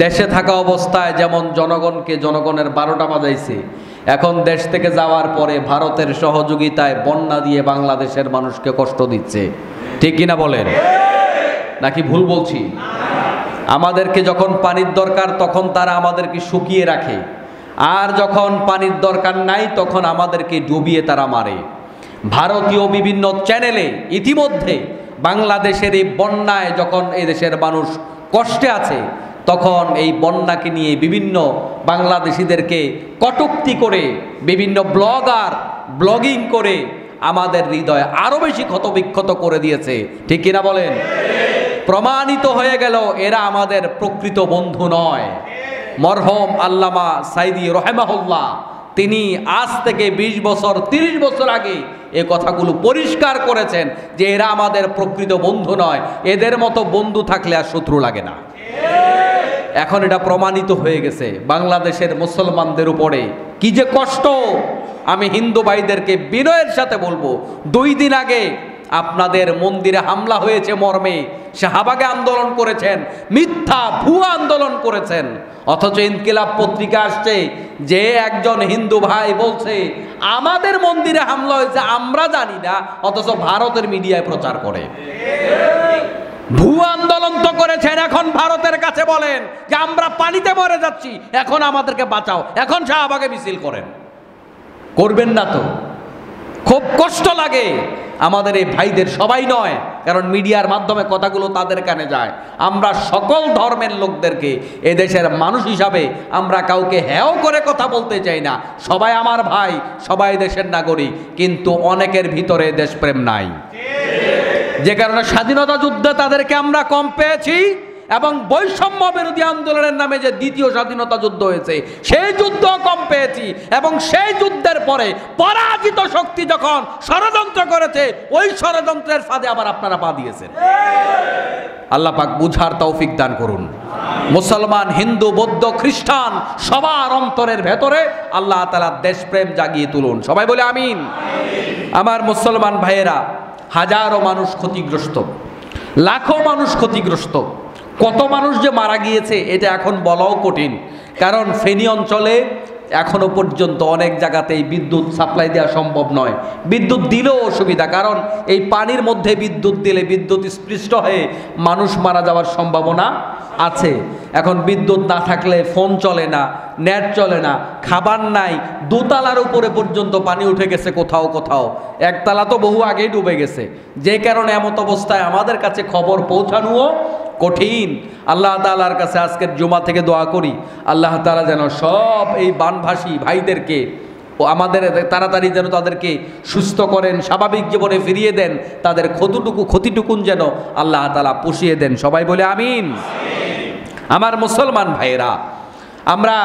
দেশে থাকা অবস্থায় যেমন জনগণের 12টা বাজাইছে, এখন দেশ থেকে যাওয়ার পরে ভারতের সহযোগিতায় বন্যা দিয়ে বাংলাদেশের মানুষকে কষ্ট দিচ্ছে। ঠিক কিনা বলেন? নাকি ভুল বলছি? আমাদেরকে যখন পানির দরকার তখন তারা আমাদেরকে শুকিয়ে রাখে, আর যখন পানির দরকার নাই তখন আমাদেরকে ডুবিয়ে তারা মারে। ভারতীয় বিভিন্ন চ্যানেলে ইতিমধ্যে বাংলাদেশের এই বন্যায় যখন এই দেশের মানুষ কষ্টে আছে, তখন এই বন্যাকে নিয়ে বিভিন্ন বাংলাদেশিদেরকে কটূক্তি করে বিভিন্ন ব্লগিং করে আমাদের হৃদয় আরো বেশি ক্ষতবিক্ষত করে দিয়েছে। ঠিক কিনা বলেন? প্রমাণিত হয়ে গেল এরা আমাদের প্রকৃত বন্ধু নয়। মরহুম আল্লামা সাইদি রহমাহুল্লাহ তিনি আজ থেকে 20 বছর 30 বছর আগে এই কথাগুলো পরিষ্কার করেছেন যে এরা আমাদের প্রকৃত বন্ধু নয়, এদের মতো বন্ধু থাকলে আর শত্রু লাগে না। এখন এটা প্রমাণিত হয়ে গেছে বাংলাদেশের মুসলমানদের উপরে কি যে কষ্ট। আমি হিন্দু ভাইদেরকে বিনয়ের সাথে বলবো, 2 দিন আগে আপনাদের মন্দিরে হামলা হয়েছে মর্মে শাহবাগে আন্দোলন করেছেন, মিথ্যা ভুয়া আন্দোলন করেছেন, অথচ ইনকিলাব পত্রিকা আসছে যে একজন হিন্দু ভাই বলছে আমাদের মন্দিরে হামলা হয়েছে আমরা জানি না, অথচ ভারতের মিডিয়ায় প্রচার করে। ভুয়া আন্দোলন তো করেছেন, এখন ভারতের কাছে বলেন যে আমরা পানিতে মরে যাচ্ছি, এখন আমাদেরকে বাঁচাও, এখন শাহবাগে মিছিল করেন। করবেন না তো? খুব কষ্ট লাগে আমাদের এই ভাইদের, সবাই নয়, কারণ মিডিয়ার মাধ্যমে কথাগুলো তাদের কানে যায়। আমরা সকল ধর্মের লোকদেরকে এদেশের মানুষ হিসাবে আমরা কাউকে হেয় করে কথা বলতে চাই না। সবাই আমার ভাই, সবাই দেশের নাগরিক, কিন্তু অনেকের ভিতরে দেশপ্রেম নাই, যে কারণে স্বাধীনতা যুদ্ধে তাদেরকে আমরা কম পেয়েছি, এবং বৈষম্য বিরোধী আন্দোলনের নামে যে দ্বিতীয় স্বাধীনতা যুদ্ধ হয়েছে সেই যুদ্ধ কম পেয়েছি, এবং সেই যুদ্ধের পরে পরাজিত শক্তি যখন ষড়যন্ত্র করেছে ওই ষড়যন্ত্রের ফাঁদে আবার আপনারা পা দিয়েছেন। আল্লাহ পাক বুঝার তৌফিক দান করুন। মুসলমান, হিন্দু, বৌদ্ধ, খ্রিস্টান সবার অন্তরের ভেতরে আল্লাহ তাআলা দেশপ্রেম জাগিয়ে তুলুন। সবাই বলে আমিন। আমার মুসলমান ভাইয়েরা, হাজারো মানুষ ক্ষতিগ্রস্ত, লাখো মানুষ ক্ষতিগ্রস্ত, কত মানুষ যে মারা গিয়েছে এটা এখন বলাও কঠিন, কারণ ফেনী অঞ্চলে এখনো পর্যন্ত অনেক জায়গাতেই বিদ্যুৎ সাপ্লাই দেওয়া সম্ভব নয়। বিদ্যুৎ দিলেও অসুবিধা, কারণ এই পানির মধ্যে বিদ্যুৎ দিলে বিদ্যুৎ স্পৃষ্ট হয়ে মানুষ মারা যাওয়ার সম্ভাবনা আছে। এখন বিদ্যুৎ না থাকলে ফোন চলে না, নেট চলে না, খাবার নাই, 2 তলার উপরে পর্যন্ত পানি উঠে গেছে কোথাও কোথাও, 1 তলা তো বহু আগেই ডুবে গেছে। যে কারণে এমত অবস্থায় আমাদের কাছে খবর পৌঁছানোও কঠিন। আল্লাহ তাআলার কাছে আজকের জুমা থেকে দোয়া করি, আল্লাহ তাআলা যেন সব এই বানভাসী ভাইদেরকে ও আমাদের তাড়াতাড়ি যেন তাদেরকে সুস্থ করেন, স্বাভাবিক জীবনে ফিরিয়ে দেন, তাদের ক্ষতিটুকুন যেন আল্লাহ তাআলা পুষিয়ে দেন। সবাই বলে আমিন। আমার মুসলমান ভাইয়েরা, আমরা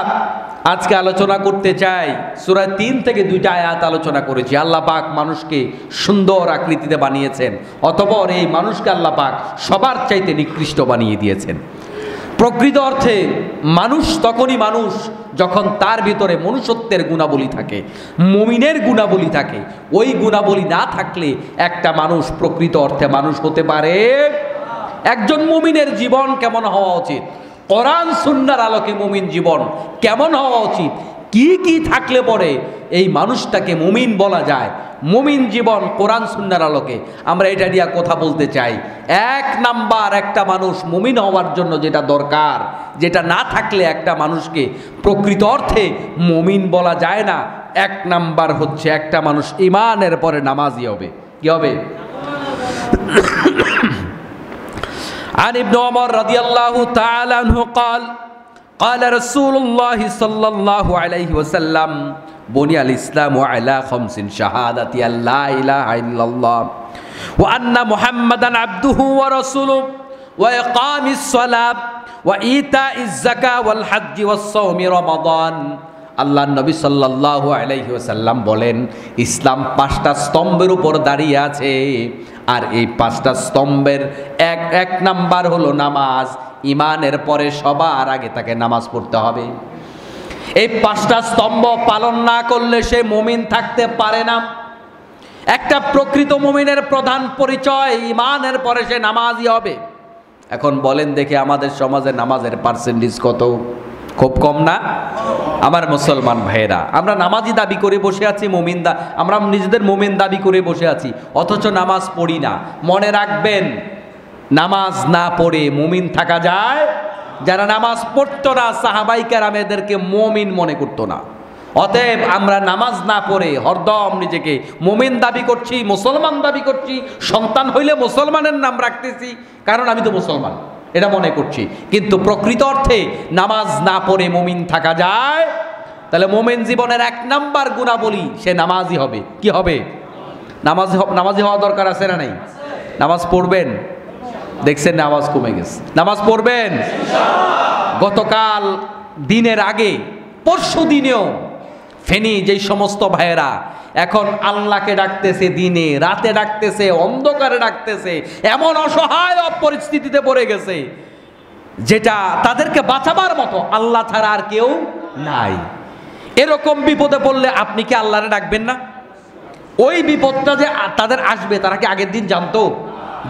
আজকে আলোচনা করতে চাই সূরা 3 থেকে 2টা আয়াত আলোচনা করেছি। আল্লাহ পাক মানুষকে সুন্দর আকৃতিতে বানিয়েছেন, অতঃপর এই মানুষকে আল্লাহ পাক সবার চাইতে নিকৃষ্ট বানিয়ে দিয়েছেন। প্রকৃত অর্থে মানুষ তখনই মানুষ যখন তার ভিতরে মনুষ্যত্বের গুণাবলী থাকে, মুমিনের গুণাবলী থাকে। ওই গুণাবলী না থাকলে একটা মানুষ প্রকৃত অর্থে মানুষ হতে পারে। একজন মুমিনের জীবন কেমন হওয়া উচিত, কোরআন সুন্নাহর আলোকে মুমিন জীবন কেমন হওয়া উচিত, কি কি থাকলে পরে এই মানুষটাকে মুমিন বলা যায়, মুমিন জীবন কোরআন সুন্নাহর আলোকে আমরা এটা নিয়ে কথা বলতে চাই। 1 নাম্বার, একটা মানুষ মুমিন হওয়ার জন্য যেটা দরকার, যেটা না থাকলে একটা মানুষকে প্রকৃত অর্থে মুমিন বলা যায় না, 1 নাম্বার হচ্ছে একটা মানুষ ঈমানের পরে নামাজি হবে। কি হবে? عن ابن عمر رضي الله تعالى عنه قال قال رسول الله صلى الله عليه وسلم بني الإسلام على 5 شهادة أن لا إله إلا الله وأن محمدا عبده ورسوله وإقام الصلاة وإيتاء الزكاة والحج والصوم رمضان। আল্লাহ নবী সাল্লাল্লাহু আলাইহি ওয়াসাল্লাম বলেন, ইসলাম 5টা স্তম্ভের উপর দাঁড়িয়ে আছে, আর এই 5টা স্তম্ভের এক নাম্বার হলো নামাজ। ঈমানের পরে সবার আগে তাকে নামাজ পড়তে হবে। এই 5টা স্তম্ভ পালন না করলে সে মুমিন থাকতে পারে না। একটা প্রকৃত মুমিনের প্রধান পরিচয় ঈমানের পরে সে নামাজি হবে। এখন বলেন দেখে আমাদের সমাজে নামাজের পার্সেন্টেজ কত? খুব কম না? আমার মুসলমান ভাইয়েরা, আমরা নামাজি দাবি করে বসে আছি, আমরা নিজেদের মোমিন দাবি করে বসে আছি, অথচ নামাজ পড়ি না। মনে রাখবেন, নামাজ না পড়ে মুমিন থাকা যায়? যারা নামাজ পড়তো না সাহাবায়ে কেরাম এদেরকে মুমিন মনে করতো না। অতএব আমরা নামাজ না পড়ে হরদম নিজেকে মুমিন দাবি করছি, মুসলমান দাবি করছি, সন্তান হইলে মুসলমানের নাম রাখতেছি, কারণ আমি তো মুসলমান এটা মনে করছি। কিন্তু প্রকৃত অর্থে নামাজ না পড়ে মুমিন থাকা যায়? তাহলে মুমিন জীবনের 1 নাম্বার গুণাবলী, সে নামাজি হবে। কি হবে? নামাজি হওয়া দরকার আছে না নাই? নামাজ পড়বেন, দেখছেন নামাজ কমে গেছে। নামাজ পড়বেন। গতকাল দিনের আগে পরশু দিনেও ফেনী যেই সমস্ত ভাইয়েরা এখন আল্লাহকে ডাকতেছে, দিনে রাতে ডাকতেছে, অন্ধকারে ডাকতেছে, এমন অসহায় পরিস্থিতিতে পড়ে গেছে যেটা তাদেরকে বাঁচাবার মতো আল্লাহ ছাড়া আর কেউ নাই। এরকম বিপদে পড়লে আপনি কি আল্লাহরে ডাকবেন না? ওই বিপদটা যে তাদের আসবে তারা কি আগের দিন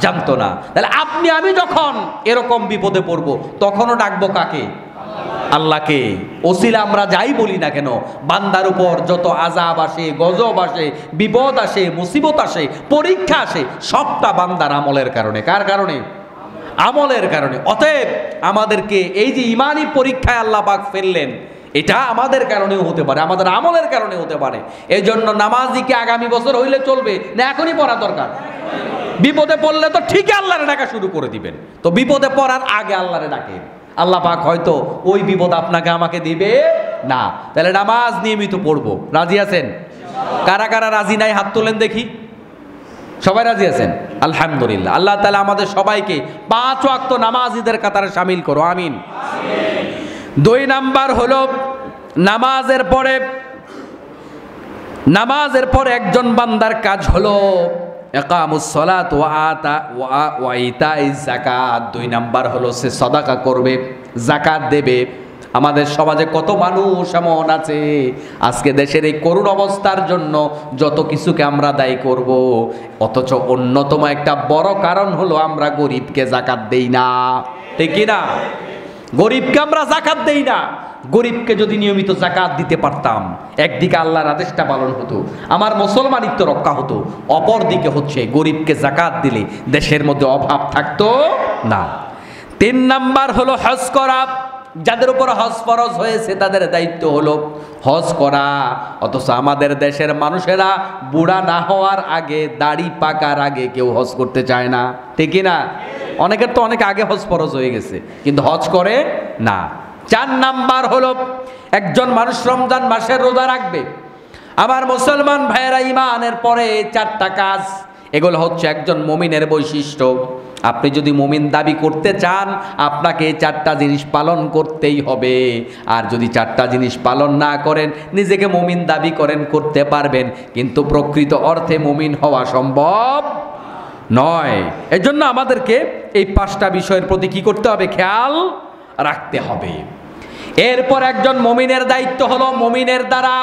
জানতো না? তাহলে আপনি আমি যখন এরকম বিপদে পড়ব তখনও ডাকবো কাকে? আল্লাহকে। ওসিলা আমরা যাই বলি না কেন, বান্দার উপর যত আযাব আসে, গজব আসে, বিপদ আসে, মুসিবত আসে, পরীক্ষা আসে, সবটা বান্দার আমলের কারণে। কার কারণে? আমলের কারণে। অতএব আমাদেরকে এই যে ইমানি পরীক্ষায় আল্লাহ পাক ফেললেন, এটা আমাদের কারণেও হতে পারে, আমাদের আমলের কারণে হতে পারে। এই জন্য নামাজিকে আগামী বছর হইলে চলবে না, এখনই পড়া দরকার। বিপদে পড়লে তো ঠিকই আল্লাহরে ডাকা শুরু করে দিবেন, তো বিপদে পড়ার আগে আল্লাহরে ডাকে, আল্লাহ পাক হয়তো ওই বিপদ আপনাকে আমাকে দিবে না। তাহলে নামাজ নিয়মিত পড়বো। রাজি আছেন? কারা কারা রাজি নাই হাত তোলেন দেখি। সবাই রাজি আছেন? আলহামদুলিল্লাহ। আল্লাহ তাআলা আমাদের সবাইকে 5 ওয়াক্ত নামাজীদের কাতারে শামিল করো, আমিন। 2 নাম্বার হলো নামাজের পরে একজন বান্দার কাজ হলো ইকামুস সালাত ওয়া ইতাইজ যাকাত। 2 নাম্বার হলো সে সাদাকা করবে, যাকাত দেবে। আমাদের সমাজে কত মানুষ এমন আছে আজকে দেশের এই করুণ অবস্থার জন্য যত কিছুকে আমরা দায়ী করব, অথচ অন্যতম একটা বড় কারণ হলো আমরা গরিবকে যাকাত দেই না। ঠিক কি না? গরিবকে আমরা যাকাত দেই না। গরিবকে যদি নিয়মিত যাকাত দিতে পারতাম, একদিকে আল্লাহর আদেশটা পালন হতো, আমার মুসলমানিত্ব রক্ষা হতো, অপর দিকে হচ্ছে গরিবকে যাকাত দিলে দেশের মধ্যে অভাব থাকতো না। 3 নাম্বার হলো হজ করা। যাদের উপর হজ ফরজ হয়েছে তাদের দায়িত্ব হলো হজ করা, অথচ আমাদের দেশের মানুষেরা বুড়া না হওয়ার আগে, দাড়ি পাকার আগে কেউ হজ করতে চায় না। ঠিক না? অনেকের তো অনেক আগে হজ ফরজ হয়ে গেছে কিন্তু হজ করে না। 4 নাম্বার হলো একজন মানুষ রমজান মাসের রোজা রাখবে। আমার মুসলমান ভাইয়েরা, ইমানের পরে 4টা কাজ, এগুলো হচ্ছে একজন মুমিনের বৈশিষ্ট্য। আপনি যদি মুমিন দাবি করতে চান আপনাকে 4টা জিনিস পালন করতেই হবে। আর যদি 4টা জিনিস পালন না করেন, নিজেকে মুমিন দাবি করেন করতে পারবেন, কিন্তু প্রকৃত অর্থে মুমিন হওয়া সম্ভব নয়। এজন্য আমাদেরকে এই 5টা বিষয়ের প্রতি কি করতে হবে? খেয়াল রাখতে হবে। এরপর একজন মুমিনের দায়িত্ব হলো মুমিনের দ্বারা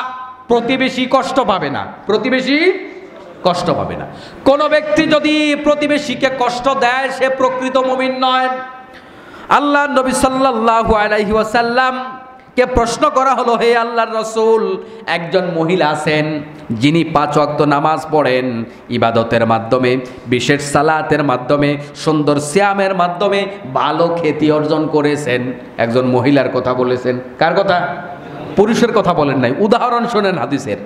প্রতিবেশী কষ্ট পাবে না। প্রতিবেশী কষ্ট পাবে না। কোন ব্যক্তি যদি প্রতিবেশীকে কষ্ট দেয় সে প্রকৃত মুমিন নয়। আল্লাহ নবী সাল্লাল্লাহু আলাইহি ওয়াসাল্লাম কে প্রশ্ন করা হলো, হে আল্লাহর রাসূল, একজন মহিলা আছেন যিনি 5 ওয়াক্ত নামাজ পড়েন, ইবাদতের মাধ্যমে, বিশেষ সালাতের মাধ্যমে, সুন্দর সিয়ামের মাধ্যমে ভালো খ্যাতি অর্জন করেছেন। একজন মহিলার কথা বলেছেন। কার কথা? পুরুষের কথা বলেন নাই। উদাহরণ শোনেন হাদিসের।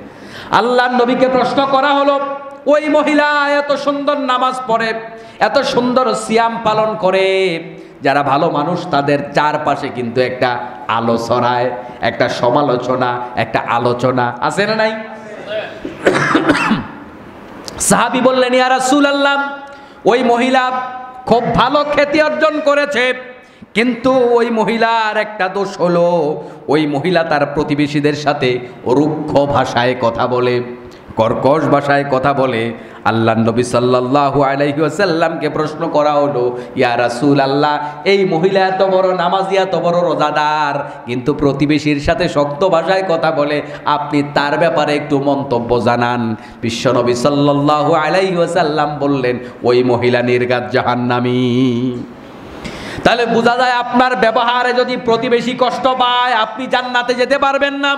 আল্লাহর নবীকে প্রশ্ন করা হলো, ওই মহিলা এত সুন্দর নামাজ পড়ে, এত সুন্দর সিয়াম পালন করে, যারা ভালো মানুষ তাদের চারপাশে কিন্তু একটা আলো ছড়ায়, একটা সমালোচনা, একটা আলোচনা আছে না নাই? সাহাবী বললেন, ইয়া রাসূলুল্লাহ, ওই মহিলা খুব ভালো খ্যাতি অর্জন করেছে, কিন্তু ওই মহিলার একটা দোষ হলো ওই মহিলা তার প্রতিবেশীদের সাথে রুক্ষ ভাষায় কথা বলে, কর্কশ ভাষায় কথা বলে। আল্লাহ নবী সাল্লাল্লাহু আলাইহি ওয়াসাল্লামকে প্রশ্ন করা হলো, ইয়া রাসূলুল্লাহ, এই মহিলা এত বড় নামাজি, এত বড় রোজাদার, কিন্তু প্রতিবেশীর সাথে শক্ত ভাষায় কথা বলে, আপনি তার ব্যাপারে একটু মন্তব্য জানান। বিশ্বনবী সাল্লাল্লাহু আলাইহি ওয়াসাল্লাম বললেন, ওই মহিলা নির্ঘাত জাহান্নামী। তাহলে বোঝা যায় আপনার ব্যবহারে যদি প্রতিবেশী কষ্ট পায় আপনি জান্নাতে যেতে পারবেন না।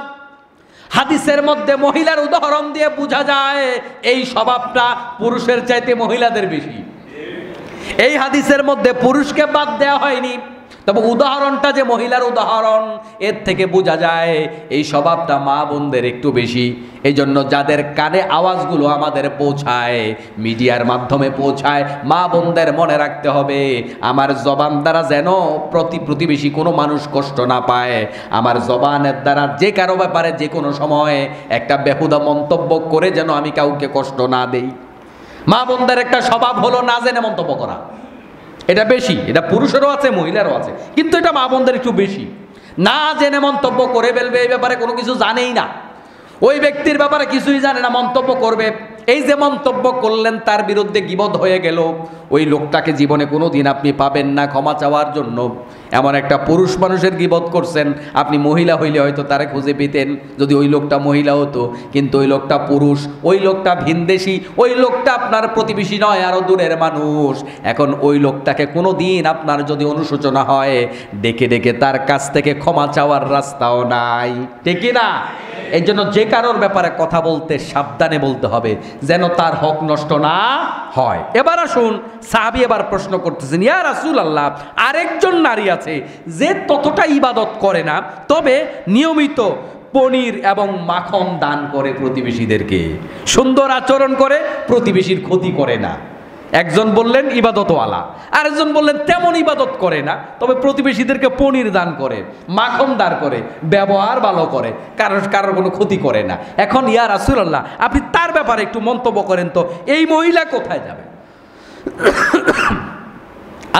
হাদিসের মধ্যে মহিলার উদাহরণ দিয়ে বোঝা যায় এই স্বভাবটা পুরুষের চাইতে মহিলাদের বেশি। এই হাদিসের মধ্যে পুরুষকে বাদ দেওয়া হয়নি, তবে উদাহরণটা যে মহিলার উদাহরণ, এর থেকে বোঝা যায় এই স্বভাবটা মা বোনদের একটু বেশি। এই জন্য যাদের কানে আওয়াজগুলো আমাদের পৌঁছায়, মিডিয়ার মাধ্যমে পৌঁছায়, মা বোনদের মনে রাখতে হবে আমার জবান দ্বারা যেন প্রতিবেশী কোনো মানুষ কষ্ট না পায়। আমার জবানের দ্বারা যে কারো ব্যাপারে যে কোনো সময় একটা বেহুদা মন্তব্য করে যেন আমি কাউকে কষ্ট না দেই। মা বোনদের একটা স্বভাব হলো না জেনে মন্তব্য করা, এটা বেশি, এটা পুরুষেরও আছে মহিলারও আছে, কিন্তু এটা মা বোনদের একটু বেশি। না জেনে মন্তব্য করে ফেলবে, এই ব্যাপারে কোনো কিছু জানেই না, ওই ব্যক্তির ব্যাপারে কিছুই জানে না, মন্তব্য করবে। এই যে মন্তব্য করলেন তার বিরুদ্ধে গীবত হয়ে গেল, ওই লোকটাকে জীবনে কোনো দিন আপনি পাবেন না ক্ষমা চাওয়ার জন্য। এমন একটা পুরুষ মানুষের গীবত করছেন, আপনি মহিলা হইলে হয়তো তারে খুঁজে পেতেন যদি ওই লোকটা মহিলা হতো, কিন্তু ওই লোকটা পুরুষ, ওই লোকটা ভিনদেশী, ওই লোকটা আপনার প্রতিবেশী নয়, আরও দূরের মানুষ। এখন ওই লোকটাকে কোনো দিন আপনার যদি অনুশোচনা হয়, ডেকে ডেকে তার কাছ থেকে ক্ষমা চাওয়ার রাস্তাও নাই, ঠিক না? এই জন্য যে কারোর ব্যাপারে কথা বলতে সাবধানে বলতে হবে যেন তার হক নষ্ট না হয়। এবার আসুন, সাহাবী এবার প্রশ্ন করতেছেন, ইয়া রাসূলুল্লাহ, আরেকজন নারী আছে যে ততটা ইবাদত করে না, তবে নিয়মিত পনির এবং মাখন দান করে প্রতিবেশীদেরকে, সুন্দর আচরণ করে, প্রতিবেশীর ক্ষতি করে না। একজন বললেন ইবাদতওয়ালা, আরেকজন বললেন তেমন ইবাদত করে না, তবে প্রতিবেশীদেরকে পনির দান করে, মাখন দান করে, ব্যবহার ভালো করে, কারোর কোনো ক্ষতি করে না। এখন ইয়া রাসূলুল্লাহ, আপনি তার ব্যাপারে একটু মন্তব্য করেন তো, এই মহিলা কোথায় যাবে?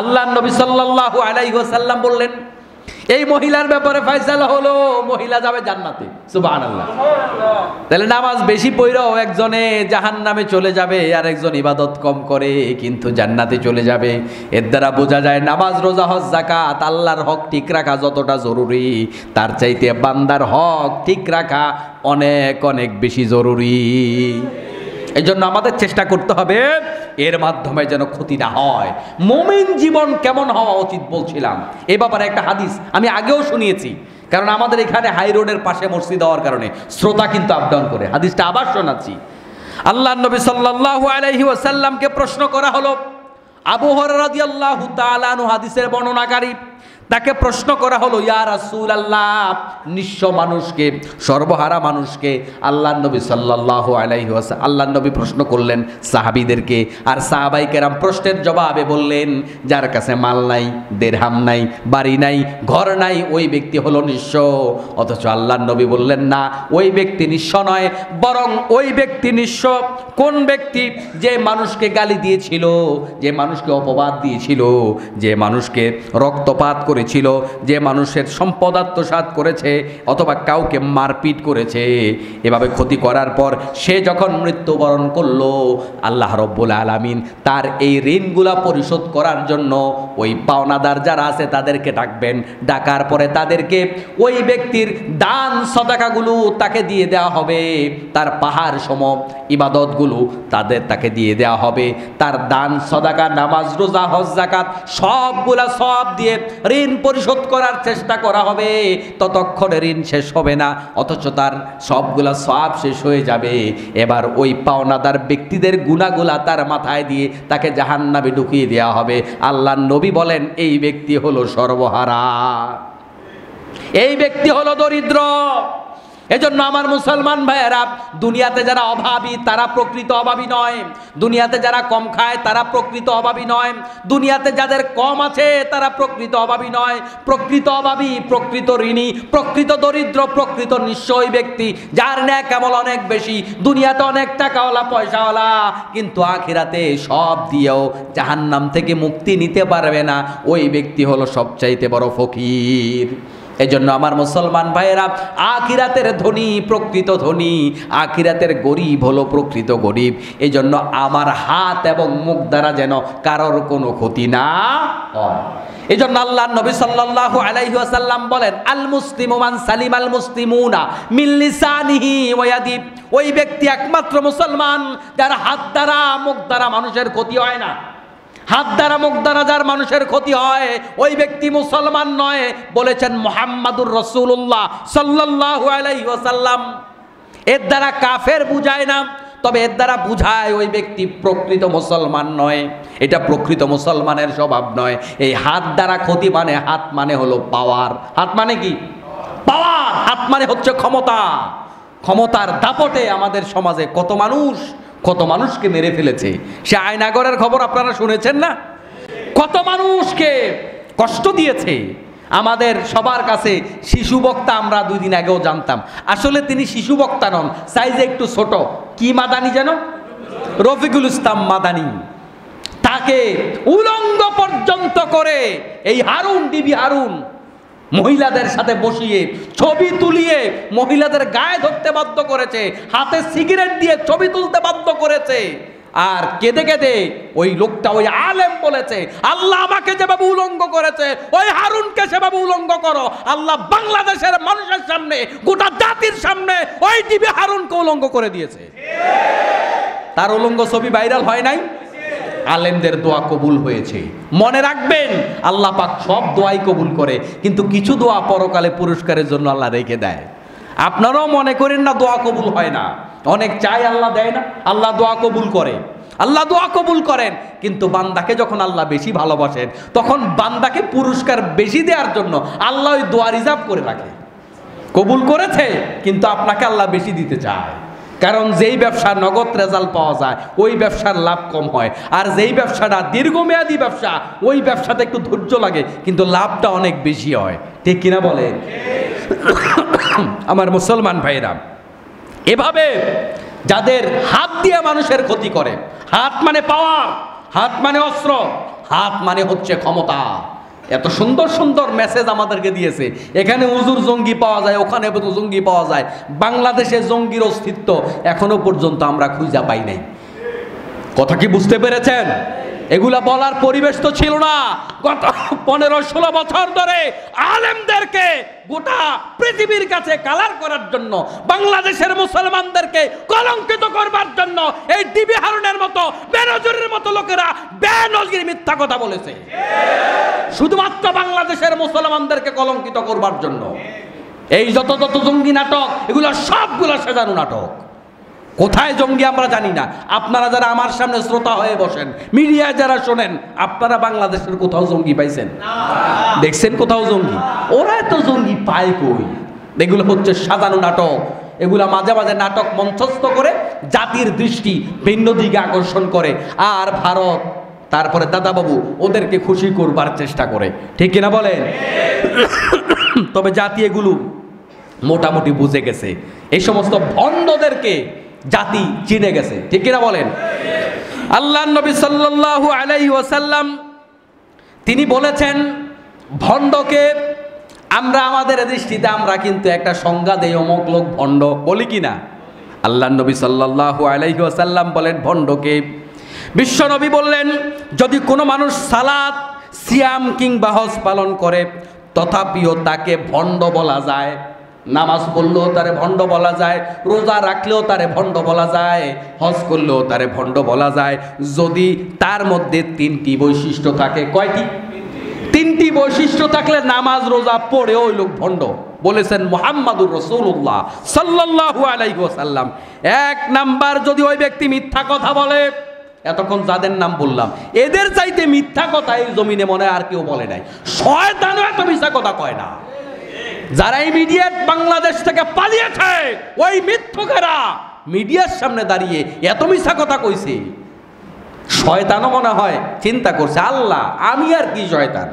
আল্লাহর নবী সাল্লাল্লাহু আলাইহি ওয়াসাল্লাম বললেন, এই মহিলার ব্যাপারে ফয়সালা হলো মহিলা যাবে জান্নাতে। সুবহানাল্লাহ। তাহলে নামাজ বেশি পড়াও একজনে জাহান্নামে চলে যাবে, আর একজন ইবাদত কম করে কিন্তু জান্নাতে চলে যাবে। এর দ্বারা বোঝা যায় নামাজ, রোজা, হজ, যাকাত, আল্লাহর হক ঠিক রাখা যতটা জরুরি, তার চাইতে বান্দার হক ঠিক রাখা অনেক অনেক বেশি জরুরি। এই জন্য আমাদের চেষ্টা করতে হবে এর মাধ্যমে যেন ক্ষতি না হয়। মুমিন জীবন কেমন হওয়া উচিত বলছিলাম, এ ব্যাপারে একটা হাদিস আমি আগেও শুনিয়েছি, কারণ আমাদের এখানে হাই রোডের পাশে মসজিদ হওয়ার কারণে শ্রোতা কিন্তু আপ ডাউন করে। হাদিসটা আবার শোনাচ্ছি। আল্লাহর নবী সাল্লাল্লাহু আলাইহি ওয়াসাল্লামকে প্রশ্ন করা হলো, আবু হুরায়রা রাদিয়াল্লাহু তাআলা আনহু হাদিসের বর্ণনাকারী, তাকে প্রশ্ন করা হলো, ইয়া রাসূলুল্লাহ, নিঃস্ব মানুষকে, সর্বহারা মানুষকে আল্লাহর নবী সাল্লাল্লাহু আলাইহি ওয়াসাল্লাম, আল্লাহর নবী প্রশ্ন করলেন সাহাবীদেরকে, আর সাহাবায়ে কেরাম প্রশ্নের জবাবে বললেন, যার কাছে মাল নাই, দিরহাম নাই, বাড়ি নাই, ঘর নাই, ওই ব্যক্তি হলো নিঃস্ব। অথচ আল্লাহর নবী বললেন না, ওই ব্যক্তি নিঃস্ব নয়, বরং ওই ব্যক্তি নিঃস্ব কোন ব্যক্তি? যে মানুষকে গালি দিয়েছিল, যে মানুষকে অপবাদ দিয়েছিল, যে মানুষকে রক্তপাত করেছিল, যে মানুষের সম্পদ আত্মসাৎ করেছে, অথবা কাউকে মারপিট করেছে, এভাবে ক্ষতি করার পর সে যখন মৃত্যুবরণ করলো, আল্লাহ রব্বুল আলামিন তার এই ঋণগুলা পরিশোধ করার জন্য ওই পাওনাদার যারা আছে তাদেরকে ডাকবেন। ডাকার পরে তাদেরকে ওই ব্যক্তির দান সদাকাগুলো তাকে দিয়ে দেওয়া হবে, তার পাহাড় সম ইবাদতগুলো তাকে দিয়ে দেওয়া হবে, তার দান সদাকা, নামাজ, রোজা, হজ, যাকাত সবগুলা সব দিয়ে ঋণ পরিশোধ করার চেষ্টা করা হবে। ততক্ষণে ঋণ শেষ হবে না, অথচ তার সবগুলা সওয়াব শেষ হয়ে যাবে। এবার ওই পাওনাদার ব্যক্তিদের গুনাহগুলা তার মাথায় দিয়ে তাকে জাহান্নামে ঢুকিয়ে দেওয়া হবে। আল্লাহর নবী বলেন, এই ব্যক্তি হলো সর্বহারা, এই ব্যক্তি হলো দরিদ্র। এজন্য আমার মুসলমান ভাইয়েরা, দুনিয়াতে যারা অভাবী তারা প্রকৃত অভাবী নয়, দুনিয়াতে যারা কম খায় তারা প্রকৃত অভাবী নয়, দুনিয়াতে যাদের কম আছে তারা প্রকৃত অভাবী নয়। প্রকৃত অভাবী, প্রকৃত ঋণী, প্রকৃত দরিদ্র, প্রকৃত নিঃস্ব ওই ব্যক্তি যার ন্যাক আমল অনেক বেশি, দুনিয়াতে অনেক টাকাওয়ালা পয়সাওয়ালা, কিন্তু আখিরাতে সব দিয়েও জাহান্নাম থেকে মুক্তি নিতে পারবে না, ওই ব্যক্তি হলো সবচাইতে বড় ফকির। এজন্য আমার মুসলমান ভাইয়েরা, আখিরাতের ধনী প্রকৃত ধনী, আখিরাতের গরিব হলো প্রকৃত গরিব। এজন্য আমার হাত এবং মুখ দ্বারা যেন কারোর কোনো ক্ষতি না হয়। এজন্য আল্লাহর নবী সাল্লাল্লাহু আলাইহি ওয়াসাল্লাম বলেন, আল মুসলিমু মান সালিমাল মুসলিমুনা মিন লিসানিহি ওয়া ইয়াদিহি, ওই ব্যক্তি একমাত্র মুসলমান যার হাত দ্বারা মুখ দ্বারা মানুষের ক্ষতি হয় না। হাত দ্বারা মুখ দ্বারা যার মানুষের ক্ষতি হয় ওই ব্যক্তি মুসলমান নয়, বলেছেন মুহাম্মাদুর রাসূলুল্লাহ সাল্লাল্লাহু আলাইহি ওয়াসাল্লাম। এর দ্বারা কাফের বুঝায় না, তবে এর দ্বারা বুঝায় ওই ব্যক্তি প্রকৃত মুসলমান নয়। এটা প্রকৃত মুসলমানের স্বভাব নয়। এই হাত দ্বারা ক্ষতি মানে, হাত মানে হলো পাওয়ার। হাত মানে কি? পাওয়ার। হাত মানে হচ্ছে ক্ষমতা। ক্ষমতার দাপটে আমাদের সমাজে কত মানুষকে মেরে ফেলেছে। সে আয়নাগরের খবর আপনারা শুনেছেন না? কত মানুষকে কষ্ট দিয়েছে। আমাদের সবার কাছে শিশু বক্তা আমরা 2 দিন আগেও জানতাম, আসলে তিনি শিশু বক্তা নন, সাইজে একটু ছোট। কি মাদানি যেন? রফিকুল ইসলাম মাদানি। তাকে উলঙ্গ পর্যন্ত করে এই হারুন, ডিবি হারুন মহিলাদের সাথে বসিয়ে ছবি তুলিয়ে মহিলাদের গায়ে ধরতে বাধ্য করেছে, হাতে সিগারেট দিয়ে ছবি তুলতে বাধ্য করেছে। আর কেঁদে কেঁদে ওই লোকটা, ওই আলেম বলেছে, আল্লাহ আমাকে যেভাবে উলঙ্গ করেছে ওই হারুনকে সেভাবে উলঙ্গ করো। আল্লাহ বাংলাদেশের মানুষের সামনে, গোটা জাতির সামনে ওই ডিবি হারুনকে উলঙ্গ করে দিয়েছে। তার উলঙ্গ ছবি ভাইরাল হয় নাই? আলেমদের দোয়া কবুল হয়েছে। মনে রাখবেন, আল্লাহ পাক সব দোয়াই কবুল করে, কিন্তু কিছু দোয়া পরকালে পুরস্কারের জন্য আল্লাহ রেখে দেয়। আপনারাও মনে করেন না দোয়া কবুল হয় না। অনেক চাই, আল্লাহ দেয় না। আল্লাহ দোয়া কবুল করে, আল্লাহ দোয়া কবুল করেন, কিন্তু বান্দাকে যখন আল্লাহ বেশি ভালোবাসেন তখন বান্দাকে পুরস্কার বেশি দেওয়ার জন্য আল্লাহ ওই দোয়া রিজার্ভ করে রাখে। কবুল করেছে, কিন্তু আপনাকে আল্লাহ বেশি দিতে চায়। কারণ যেই ব্যবসার নগদ রেজাল্ট পাওয়া যায় ওই ব্যবসার লাভ কম হয়, আর যেই ব্যবসাটা দীর্ঘমেয়াদী ব্যবসা ওই ব্যবসাতে একটু ধৈর্য লাগে, কিন্তু লাভটা অনেক বেশি হয়। ঠিক কিনা বলেন? আমার মুসলমান ভাইরা, এভাবে যাদের হাত দিয়ে মানুষের ক্ষতি করে, হাত মানে পাওয়ার, হাত মানে অস্ত্র, হাত মানে হচ্ছে ক্ষমতা। এত সুন্দর সুন্দর মেসেজ আমাদেরকে দিয়েছে। এখানে হুজুর জঙ্গি পাওয়া যায়, ওখানে জঙ্গি পাওয়া যায়। বাংলাদেশে জঙ্গির অস্তিত্ব এখনো পর্যন্ত আমরা খুঁজে পাই নাই। কথা কি বুঝতে পেরেছেন? এগুলা বলার পরিবেশ তো ছিল না। গত 15-16 বছর ধরে আলেমদেরকে গোটা পৃথিবীর কাছে কালার করার জন্য, বাংলাদেশের মুসলমানদেরকে কলঙ্কিত করবার জন্য এই ডিবি হারুনের মতো, বেনজিরের মতো লোকেরা বেনজির মিথ্যা কথা বলেছে, শুধুমাত্র বাংলাদেশের মুসলমানদেরকে কলঙ্কিত করবার জন্য। এই যত জঙ্গি নাটক, এগুলো সবগুলো সাজানো নাটক। কোথায় জঙ্গি আমরা জানি না। আপনারা যারা আমার সামনে শ্রোতা হয়ে বসেন, মিডিয়ায় যারা শোনেন, আপনারা বাংলাদেশের কোথাও জঙ্গি পাইছেন? দেখছেন কোথাও জঙ্গি? ওরা এত জঙ্গি পায় কই? এগুলো হচ্ছে সাজানো নাটক। এগুলা মাঝে মাঝে নাটক মঞ্চস্থ করে জাতির দৃষ্টি ভিন্ন দিকে আকর্ষণ করে, আর ভারত তারপরে দাদাবাবু ওদেরকে খুশি করবার চেষ্টা করে। ঠিক কিনা বলেন? তবে জাতি এগুলো মোটামুটি বুঝে গেছে। এই সমস্ত ভণ্ডদেরকে জাতি চিনে গেছে। ঠিক কিনা বলেন? আল্লাহর নবী সাল্লাল্লাহু আলাইহি ওয়াসাল্লাম তিনি বলেছেন, ভণ্ডকে আমরা আমাদের দৃষ্টিতে আমরা কিন্তু একটা সংজ্ঞা দেই, অমুক লোক ভণ্ড, বলি কি না? আল্লাহর নবী সাল্লাল্লাহু আলাইহি ওয়াসাল্লাম বলেন ভণ্ডকে, বিশ্ব নবী বললেন, যদি কোনো মানুষ সালাত, সিয়াম কিংবা হজ পালন করে তথাপিও তাকে ভণ্ড বলা যায়। নামাজ পড়লেও তারে ভণ্ড বলা যায়, রোজা রাখলেও তারে ভণ্ড বলা যায়, হজ করলেও তারে ভণ্ড বলা যায়, যদি তার মধ্যে 3টি বৈশিষ্ট্য থাকে। কয়টি? 3টি বৈশিষ্ট্য থাকলে নামাজ রোজা পড়ে ওই লোক ভণ্ড। বলেছেন মুহাম্মাদুর রাসূলুল্লাহ সাল্লাল্লাহু আলাইহি ওয়াসাল্লাম। 1 নাম্বার, যদি ওই ব্যক্তি মিথ্যা কথা বলে। এতক্ষণ যাদের নাম বললাম, এদের চাইতে মিথ্যা কথা এই জমিনে মনে আর কেউ বলে নাই। শয়তানও এত মিথ্যা কথা কয় না। যারা ইমিডিয়েট বাংলাদেশ থেকে পালিয়েছে ওই মিথ্যুকেরা মিডিয়ার সামনে দাঁড়িয়ে এত মিথ্যা কথা কইছে, শয়তানও মনে হয় চিন্তা করছে, আল্লাহ আমি আর কি শয়তান,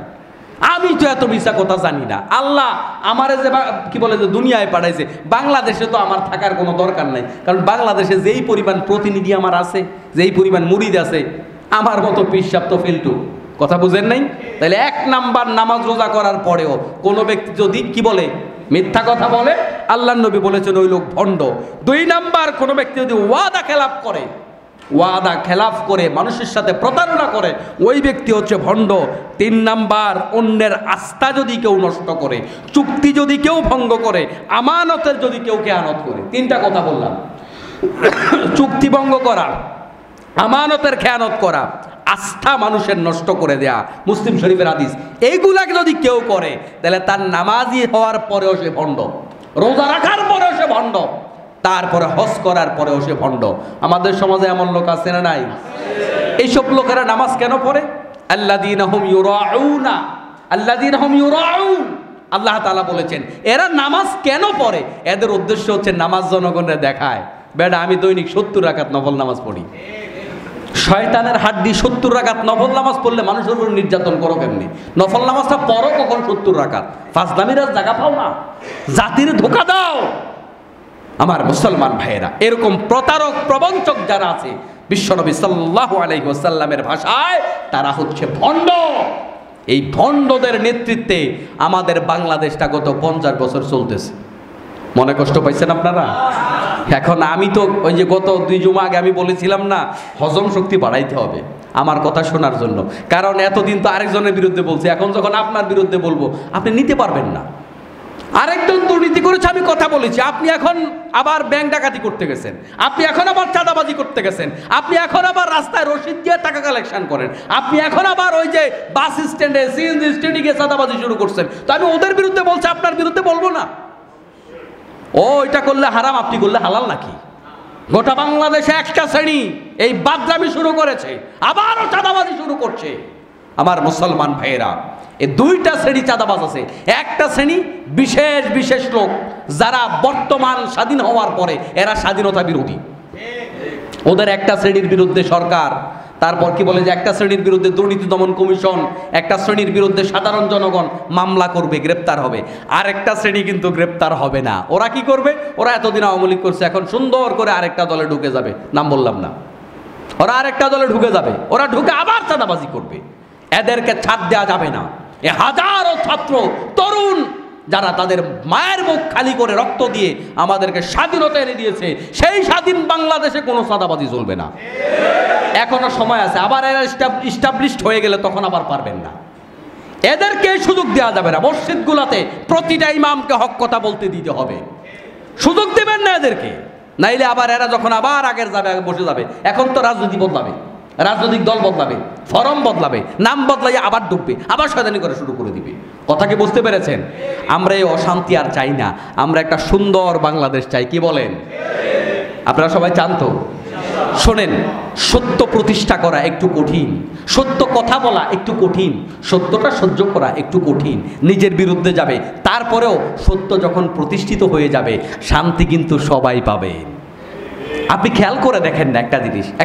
আমি তো এত মিথ্যা কথা জানি না। আল্লাহ আমারে যে কি বলে যে দুনিয়ায় পাঠাইছে, বাংলাদেশে তো আমার থাকার কোনো দরকার নাই, কারণ বাংলাদেশে যেই পরিমাণ প্রতিনিধি আমার আছে, যেই পরিমাণ মুরিদ আছে, আমার মতো পিসাব তো ফেলটু। কথা বুঝেন নাই? তাহলে 1 নাম্বার, নামাজ রোজা করার পরেও কোনো ব্যক্তি যদি কি বলে, মিথ্যা কথা বলে, আল্লাহর নবী বলেছেন ওই লোক ভণ্ড। 2 নাম্বার, কোনো ব্যক্তি যদি ওয়াদা খেলাফ করে, ওয়াদা খেলাফ করে মানুষের সাথে প্রতারণা করে, ওই ব্যক্তি হচ্ছে ভণ্ড। 3 নাম্বার, অন্যের আস্থা যদি কেউ নষ্ট করে, চুক্তি যদি কেউ ভঙ্গ করে, আমানতের যদি কেউ খেয়ানত করে। 3টা কথা বললাম, চুক্তি ভঙ্গ করা, আমানতের খেয়ানত করা, আস্থা মানুষের নষ্ট করে দেয়া, মুসলিম শরীফের হাদিস। এইগুলাকে যদি কেউ করে তাহলে তার নামাজি হওয়ার পরেও সে ভণ্ড, রোজা রাখার পরেও সে ভণ্ড, তারপরে হজ করার পরেও সে ভণ্ড। আমাদের সমাজে এমন লোক আছে না নাই? এইসব লোকেরা নামাজ কেন পড়ে? আল্লাযীনা হুম ইউরাউনা, আল্লাযীনা হুম ইউরাউন, আল্লাহ তাআলা বলেছেন এরা নামাজ কেন পড়ে? এদের উদ্দেশ্য হচ্ছে নামাজ জনগণের দেখায়, বেটা আমি দৈনিক 70 রাকাত নফল নামাজ পড়ি। শয়তানের হাড্ডি, 70 রাকাত নফল নামাজ পড়লে মানুষের উপর নির্যাতন করো কেমনি? নফল নামাজটা পড়ো কখন? 70 রাকাত। ফাজলামিরা জায়গা পাও না, জাতির ধোঁকা দাও। আমার মুসলমান ভাইয়েরা, এরকম প্রতারক প্রবঞ্চক যারা আছে, বিশ্বনবী সাল্লাল্লাহু আলাইহি ওয়াসাল্লামের ভাষায় তারা হচ্ছে ভণ্ড। এই ভণ্ডদের নেতৃত্বে আমাদের বাংলাদেশটা গত 50 বছর চলতেছে। মনে কষ্ট পাইছেন আপনারা? এখন আমি তো ওই যে গত 2 জুমা আগে আমি বলেছিলাম না, হজম শক্তি বাড়াইতে হবে আমার কথা শোনার জন্য। কারণ এতদিন তো আরেকজনের বিরুদ্ধে বলছি, এখন যখন আপনার বিরুদ্ধে বলবো আপনি নিতে পারবেন না। আরেকজন দুর্নীতি করেছে, আমি কথা বলেছি, আপনি এখন আবার ব্যাংক ডাকাতি করতে গেছেন, আপনি এখন আবার চাঁদাবাজি করতে গেছেন, আপনি এখন আবার রাস্তায় রশিদ দিয়ে টাকা কালেকশন করেন, আপনি এখন আবার ওই যে বাস স্ট্যান্ডে সিএনজি স্ট্যান্ডে গিয়ে চাঁদাবাজি শুরু করছেন। তো আমি ওদের বিরুদ্ধে বলছি, আপনার বিরুদ্ধে বলবো না? ও এটা করলে হারাম, আপনি করলে হালাল নাকি? গোটা বাংলাদেশে একটা শ্রেণী এই বাদরামি শুরু করেছে, আবারও চাঁদাবাজি শুরু করছে। আমার মুসলমান ভাইয়েরা, এই 2টা শ্রেণী চাঁদাবাজ আছে। একটা শ্রেণী বিশেষ বিশেষ লোক যারা বর্তমান স্বাধীন হওয়ার পরে এরা স্বাধীনতা বিরোধী। ওদের একটা শ্রেণীর বিরুদ্ধে সরকার, তারপর কি বলে যে একটা শ্রেণীর বিরুদ্ধে দুর্নীতি দমন কমিশন, একটা শ্রেণীর বিরুদ্ধে সাধারণ জনগণ মামলা করবে, গ্রেপ্তার হবে। আর একটা শ্রেণী কিন্তু গ্রেপ্তার হবে না। ওরা কি করবে? ওরা এতদিন আওয়ামী লীগ করছে, এখন সুন্দর করে আরেকটা দলে ঢুকে যাবে, নাম বললাম না। ওরা আরেকটা দলে ঢুকে যাবে, ওরা ঢুকে আবার চাঁদাবাজি করবে। এদেরকে ছাড় দেওয়া যাবে না। এ হাজারো ছাত্র তরুণ যারা তাদের মায়ের মুখ খালি করে রক্ত দিয়ে আমাদেরকে স্বাধীনতা এনে দিয়েছে, সেই স্বাধীন বাংলাদেশে কোনো চাঁদাবাজি চলবে না। এখনো সময় আছে, আবার এরা ইস্টাবলিশড হয়ে গেলে তখন আবার পারবেন না। এদেরকে সুযোগ দেওয়া যাবে না। মসজিদগুলোতে প্রতিটা ইমামকে হক কথা বলতে দিতে হবে, সুযোগ দেবেন না এদেরকে। নাইলে আবার এরা যখন আবার আগের যাবে, আগে বসে যাবে। এখন তো রাজনীতি বদলাবে, রাজনৈতিক দল বদলাবে, ফরম বদলাবে, নাম বদলাই আবার ডুববে, আবার শয়তানি করে শুরু করে দিবে। কথা কি বুঝতে পেরেছেন? আমরা এই অশান্তি আর চাই না, আমরা একটা সুন্দর বাংলাদেশ চাই। কি বলেন? আপনারা সবাই চান তো? শোনেন, সত্য প্রতিষ্ঠা করা একটু কঠিন, সত্য কথা বলা একটু কঠিন, সত্যটা সহ্য করা একটু কঠিন। নিজের বিরুদ্ধে যাবে, তারপরেও সত্য যখন প্রতিষ্ঠিত হয়ে যাবে, শান্তি কিন্তু সবাই পাবে। আপনি খেয়াল করে দেখেন না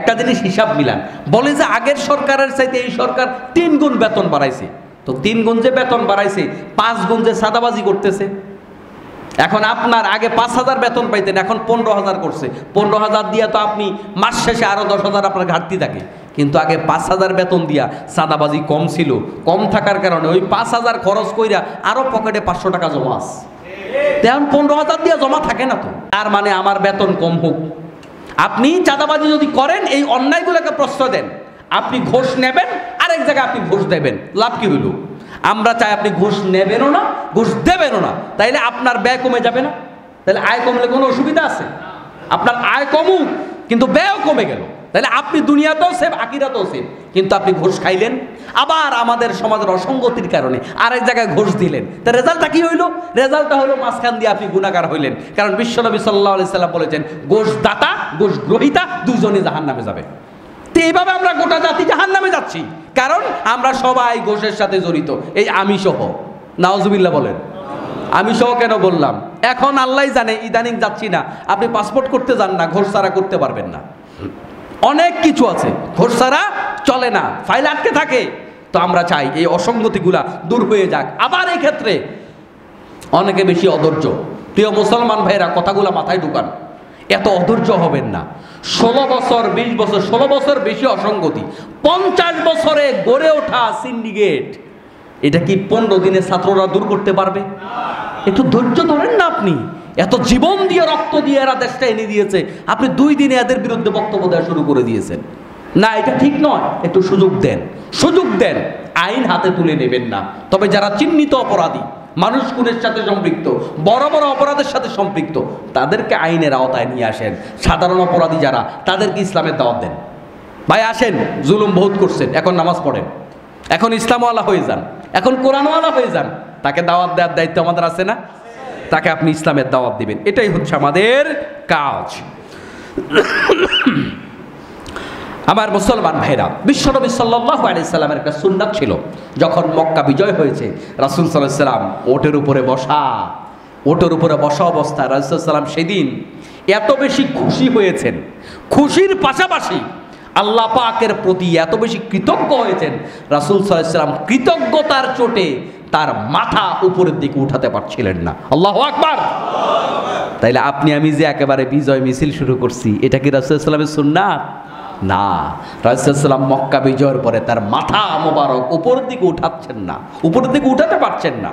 একটা জিনিস হিসাব মিলান। বলে যে আগের সরকারের চাইতে এই সরকার 3 গুণ বেতন বাড়াইছে। তো 3 গুণ যে বেতন বাড়াইছে, 5 গুণ যে চাঁদাবাজি করতেছে। এখন আপনার আগে 5,000 বেতন পাইতেন, এখন 15,000 করছে। 15,000 দিয়া তো আপনি মাস শেষে আরো 10,000 আপনার ঘাটতি থাকে। কিন্তু আগে 5,000 বেতন দিয়া চাঁদাবাজি কম ছিল, কম থাকার কারণে ওই 5,000 খরচ কইরা আরো পকেটে 500 টাকা জমা আছে। এখন 15,000 দিয়া জমা থাকে না তো। তার মানে আমার বেতন কম হোক। আপনি চাঁদাবাজি যদি করেন, এই অন্যায়গুলোকে প্রশ্রয় দেন, আপনি ঘুষ নেবেন, আরেক জায়গায় আপনি ঘুষ দেবেন, লাভ কি হইল? আমরা চাই আপনি ঘুষ নেবেনও না, ঘুষ দেবেনও না। তাইলে আপনার ব্যয় কমে যাবে না? তাহলে আয় কমলে কোনো অসুবিধা আছে? আপনার আয় কমুক কিন্তু ব্যয়ও কমে গেল, তাহলে আপনি দুনিয়াতেও সেফ, আখিরাতেও সেফ। কিন্তু আপনি ঘুষ খাইলেন, আবার আমাদের সমাজের অসঙ্গতির কারণে আরেক জায়গায় ঘুষ দিলেন। তা রেজাল্টটা কি হইল? রেজাল্টটা হলো মাঝখান দিয়ে আপনি গুনাহগার হইলেন। কারণ বিশ্বনবী সাল্লাল্লাহু আলাইহি সাল্লাম বলেছেন, ঘুষ দাতা, ঘুষ গ্রহীতা দুজনই জাহান্নামে যাবে। তো এইভাবে আমরা গোটা জাতি জাহান্নামে যাচ্ছি, কারণ আমরা সবাই ঘুষের সাথে জড়িত। এই আমি সহ, নাউজুবিল্লাহ বলেন। আমি সহ কেন বললাম? এখন আল্লাহ জানে, ইদানিং যাচ্ছি না, আপনি পাসপোর্ট করতে যান না, ঘুষ ছাড়া করতে পারবেন না। অনেক কিছু আছে, ঘুষ ছাড়া চলে না, ফাইল আটকে থাকে। তো আমরা চাই এই অসঙ্গতিগুলা দূর হয়ে যাক। আবার এই ক্ষেত্রে অনেকে বেশি অধৈর্য। প্রিয় মুসলমান ভাইরা, কথাগুলা মাথায় ঢুকান, এত অধৈর্য হবেন না। 16 বছর 20 বছর 16 বছর বেশি অসঙ্গতি, 50 বছরে গড়ে ওঠা সিন্ডিকেট, এটা কি 15 দিনে ছাত্ররা দূর করতে পারবে? একটু ধৈর্য ধরেন না। আপনি এত জীবন দিয়ে রক্ত দিয়ে এরা দেশটা এনে দিয়েছে, আপনি 2 দিনে এদের বিরুদ্ধে বক্তব্য দেওয়া শুরু করে দিয়েছেন। না, এটা ঠিক নয়। একটু সুযোগ দেন, সুযোগ দেন। আইন হাতে তুলে নেবেন না। তবে যারা চিহ্নিত অপরাধী, মানুষ খুনের সাথে সম্পৃক্ত, বড় বড় অপরাধের সাথে সম্পৃক্ত, তাদেরকে আইনের আওতায় নিয়ে আসেন। সাধারণ অপরাধী যারা, তাদেরকে ইসলামের দাওয়াত দেন। ভাই আসেন, জুলুম বহুত করছেন, এখন নামাজ পড়েন, এখন ইসলামওয়ালা হয়ে যান, এখন কোরআনওয়ালা হয়ে যান। তাকে দাওয়াত দেওয়ার দায়িত্ব আমাদের আছে না? তাকে আপনি ইসলামের দাওয়াত দিবেন, এটাই হচ্ছে আমাদের কাজ। আমার মুসলমান ভাইরা, বিশ্বনবী সাল্লাল্লাহু আলাইহি সাল্লামের একটা সুন্নাত ছিল, যখন মক্কা বিজয় হয়েছে রাসূল সাল্লাল্লাহু আলাইহি সাল্লাম ওটের উপরে বসা অবস্থায় রাসূল সাল্লাল্লাহু আলাইহি সাল্লাম সেদিন এত বেশি খুশি হয়েছেন, খুশির পাশাপাশি আল্লাহ পাকের প্রতি এত বেশি কৃতজ্ঞ হয়েছেন, রাসূল সাল্লাল্লাহু আলাইহি সাল্লাম কৃতজ্ঞতার চোটে তার মাথা উপরের দিকে উঠাতে পারছিলেন না। আল্লাহু আকবার। তাইলে আপনি আমি যে একেবারে বিজয় মিছিল শুরু করছি, এটা কি রাসূল সাল্লাল্লাহু আলাইহি সাল্লামের সুন্নাত? না। রাসূল সাল্লাল্লাহু আলাইহি সাল্লাম মক্কা বিজয়ের পরে তার মাথা মোবারক উপরের দিকে উঠাচ্ছেন না, উপরের দিকে উঠাতে পারছেন না,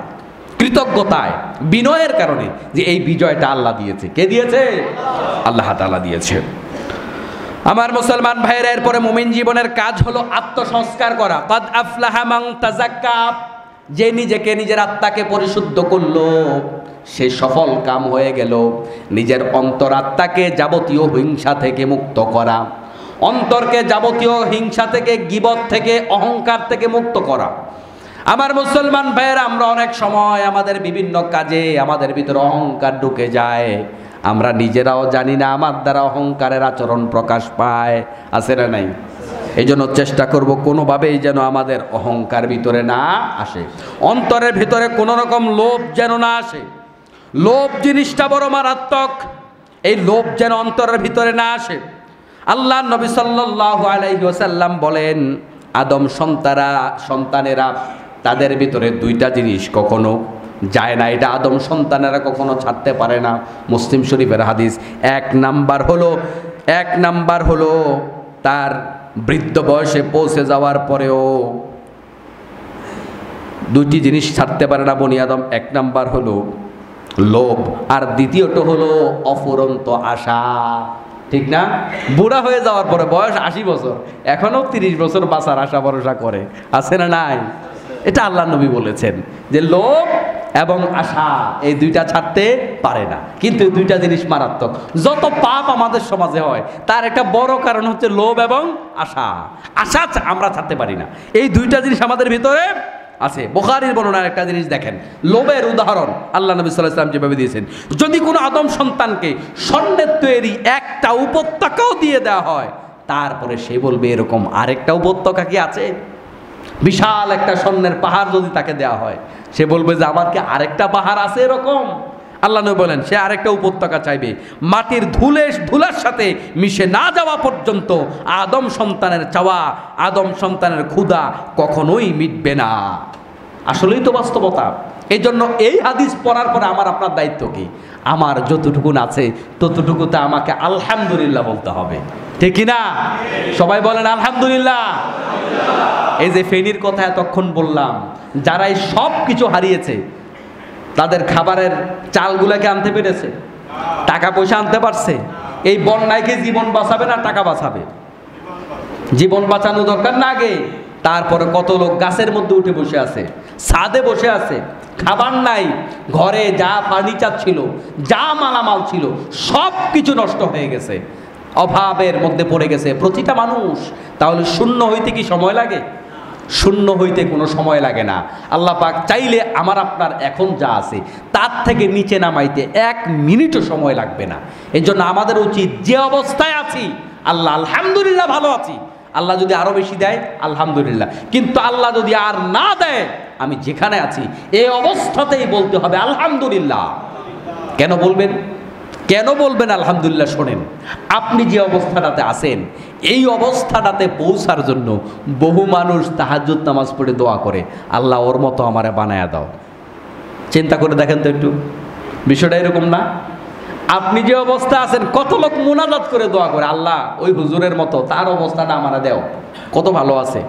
কৃতজ্ঞতায়, বিনয়ের কারণে, যে এই বিজয়টা আল্লাহ দিয়েছে। কে দিয়েছে? আল্লাহ তাআলা দিয়েছে। আমার মুসলমান ভাইয়েরা, এরপরে মুমিন জীবনের কাজ হলো আত্মসংস্কার করা। কাদ আফলাহা মান তাযাক্কা, যে নিজেকে, নিজের আত্মাকে পরিশুদ্ধ করলো, সে সফল কাম হয়ে গেল। নিজের অন্তরাত্মাকে যাবতীয় হিংসা থেকে মুক্ত করা, অন্তরকে যাবতীয় হিংসা থেকে, গীবত থেকে, অহংকার থেকে মুক্ত করা। আমার মুসলমান ভাইয়েরা, আমরা অনেক সময় আমাদের বিভিন্ন কাজে আমাদের ভিতরে অহংকার ঢুকে যায়, আমরা নিজেরাও জানি না আমার দ্বারা অহংকারের আচরণ প্রকাশ পায়। আছে না নাই? এই জন্য চেষ্টা করব কোনোভাবেই যেন আমাদের অহংকার ভিতরে না আসে, অন্তরের ভিতরে কোনো রকম লোভ যেন না আসে। লোভ জিনিসটা বড় মারাত্মক, এই লোভ যেন অন্তরের ভিতরে না আসে। আল্লাহ নবী সাল্লাল্লাহু আলাইহি ওয়াসাল্লাম বলেন, আদম সন্তানেরা তাদের ভিতরে দুইটা জিনিস কখনো যায় না, এটা আদম সন্তানেরা কখনো ছাড়তে পারে না। মুসলিম শরীফের হাদিস। এক নাম্বার হলো তার বৃদ্ধ বয়সে পৌঁছে যাওয়ার পরেও দুইটি জিনিস ছাড়তে পারে না বনি আদম। এক নাম্বার হলো লোভ, আর দ্বিতীয়টা হলো অফুরন্ত আশা। ঠিক না? বুড়া হয়ে যাওয়ার পরে, বয়স 80 বছর, এখনো 30 বছর বাঁচার আশা ভরসা করে। আছে না নাই? এটা আল্লাহ নবী বলেছেন যে লোভ এবং আশা এই দুইটা ছাড়তে পারে না। কিন্তু এই দুইটা জিনিস মারাত্মক। যত পাপ আমাদের সমাজে হয় তার একটা বড় কারণ হচ্ছে লোভ এবং আশা। আশা আমরা ছাড়তে পারি না, এই দুইটা জিনিস আমাদের ভিতরে আছে। বুখারীর বর্ণনার একটা জিনিস দেখেন, লোভের উদাহরণ আল্লাহ নবী সাল্লাল্লাহু আলাইহি ওয়াসাল্লাম যেভাবে দিয়েছেন, যদি কোনো আদম সন্তানকে স্বর্ণের তৈরি একটা উপত্যকাও দিয়ে দেওয়া হয়, তারপরে সে বলবে এরকম আরেকটা উপত্যকা কি আছে? বিশাল একটা স্বর্ণের পাহাড় যদি তাকে দেওয়া হয়, সে বলবে যে আমার কি আরেকটা পাহাড় আছে এরকম? আল্লাহ নবী বলেন সে আরেকটা উপত্যকা চাইবে। মাটির ধুলার সাথে মিশে না যাওয়া পর্যন্ত আদম সন্তানের চাওয়া, আদম সন্তানের ক্ষুধা কখনোই মিটবে না। আসলেই তো বাস্তবতা। এই জন্য এই হাদিস পড়ার পরে আমার আপনার দায়িত্ব কি? আমার যতটুকুন আছে ততটুকুতে আমাকে আলহামদুলিল্লাহ বলতে হবে। ঠিক না? সবাই বলেন আলহামদুলিল্লাহ। এই যে ফেনীর কথা এতক্ষণ বললাম, যারা এই সব কিছু হারিয়েছে, তাদের খাবারের চালগুলোকে আনতে পেরেছে, টাকা পয়সা আনতে পারছে? এই বন্যায় কি জীবন বাঁচাবে না টাকা বাঁচাবে? জীবন বাঁচানো দরকার না আগে? তারপরে কত লোক গাছের মধ্যে উঠে বসে আছে, ছাদে বসে আছে, খাবার নাই, ঘরে যা ফার্নিচার ছিল, যা মালামাল ছিল, সব কিছু নষ্ট হয়ে গেছে, অভাবের মধ্যে পড়ে গেছে প্রতিটা মানুষ। তাহলে শূন্য হইতে কি সময় লাগে? শূন্য হইতে কোনো সময় লাগে না। আল্লাহ পাক চাইলে আমার আপনার এখন যা আছে তার থেকে নিচে নামাইতে 1 মিনিটও সময় লাগবে না। এই জন্য আমাদের উচিত যে অবস্থায় আছি, আল্লাহ আলহামদুলিল্লাহ ভালো আছি, আল্লাহ যদি আরো বেশি দেয় আলহামদুলিল্লাহ, কিন্তু আল্লাহ যদি আর না দেয়, আমি যেখানে আছি এই অবস্থাতেই বলতে হবে আলহামদুলিল্লাহ। কেন বলবেন? কেন বলবেন আলহামদুলিল্লাহ? শোনেন, আপনি যে অবস্থাটাতে আছেন, এই অবস্থাটাতে পৌঁছার জন্য বহু মানুষ তাহাজ্জুদ নামাজ পড়ে দোয়া করে, আল্লাহ ওর মতো আমারে বানায়া দাও। চিন্তা করে দেখেন তো একটু, বিষয়টা এরকম না? আপনি যে অবস্থা আছেন, কত লোক মুনাজাত করে দোয়া করে, আল্লাহ ওই হুজুরের মতো তার অবস্থাটা আমারে দেও, কত ভালো আছে।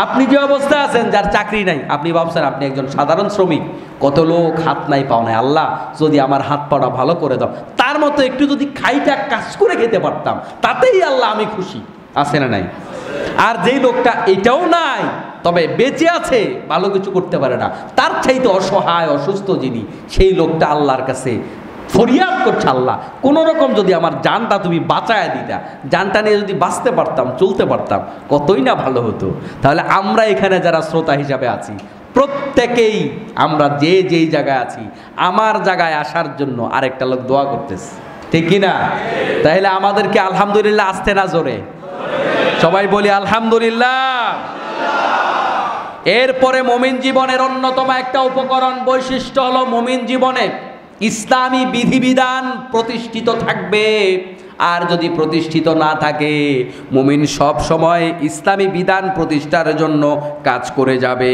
আপনি যে অবস্থা আছেন, যার চাকরি নাই, আপনি ভাবছেন আপনি একজন সাধারণ শ্রমিক, কত লোক হাত নাই পাও নাই, আল্লাহ যদি আমার হাত পাটা ভালো করে দাও, তার মতো একটু যদি খাইটা কাজ করে খেতে পারতাম, তাতেই আল্লাহ আমি খুশি। আছে না নাই? আর যেই লোকটা এটাও নাই, তবে বেঁচে আছে, ভালো কিছু করতে পারে না, তার চাইতে অসহায় অসুস্থ যিনি, সেই লোকটা আল্লাহর কাছে ফরিয়াদ করছে, আল্লাহ কোনো রকম যদি আমার জানটা তুমি বাঁচায় দিতা, জানটা নিয়ে যদি বাঁচতে পারতাম, চলতে পারতাম, কতই না ভালো হতো। তাহলে আমরা এখানে যারা শ্রোতা হিসাবে আছি, প্রত্যেকেই আমরা যে যেই জায়গায় আছি, আমার জায়গায় আসার জন্য আরেকটা লোক দোয়া করতেছে, ঠিক কিনা? তাহলে আমাদেরকে আলহামদুলিল্লাহ আসতে না জোরে সবাই বলি আলহামদুলিল্লাহ। এরপরে মুমিন জীবনের অন্যতম একটা উপকরণ বৈশিষ্ট্য হলো, মুমিন জীবনে ইসলামী বিধিবিধান প্রতিষ্ঠিত থাকবে। আর যদি প্রতিষ্ঠিত না থাকে, মুমিন সব সময় ইসলামী বিধান প্রতিষ্ঠার জন্য কাজ করে যাবে।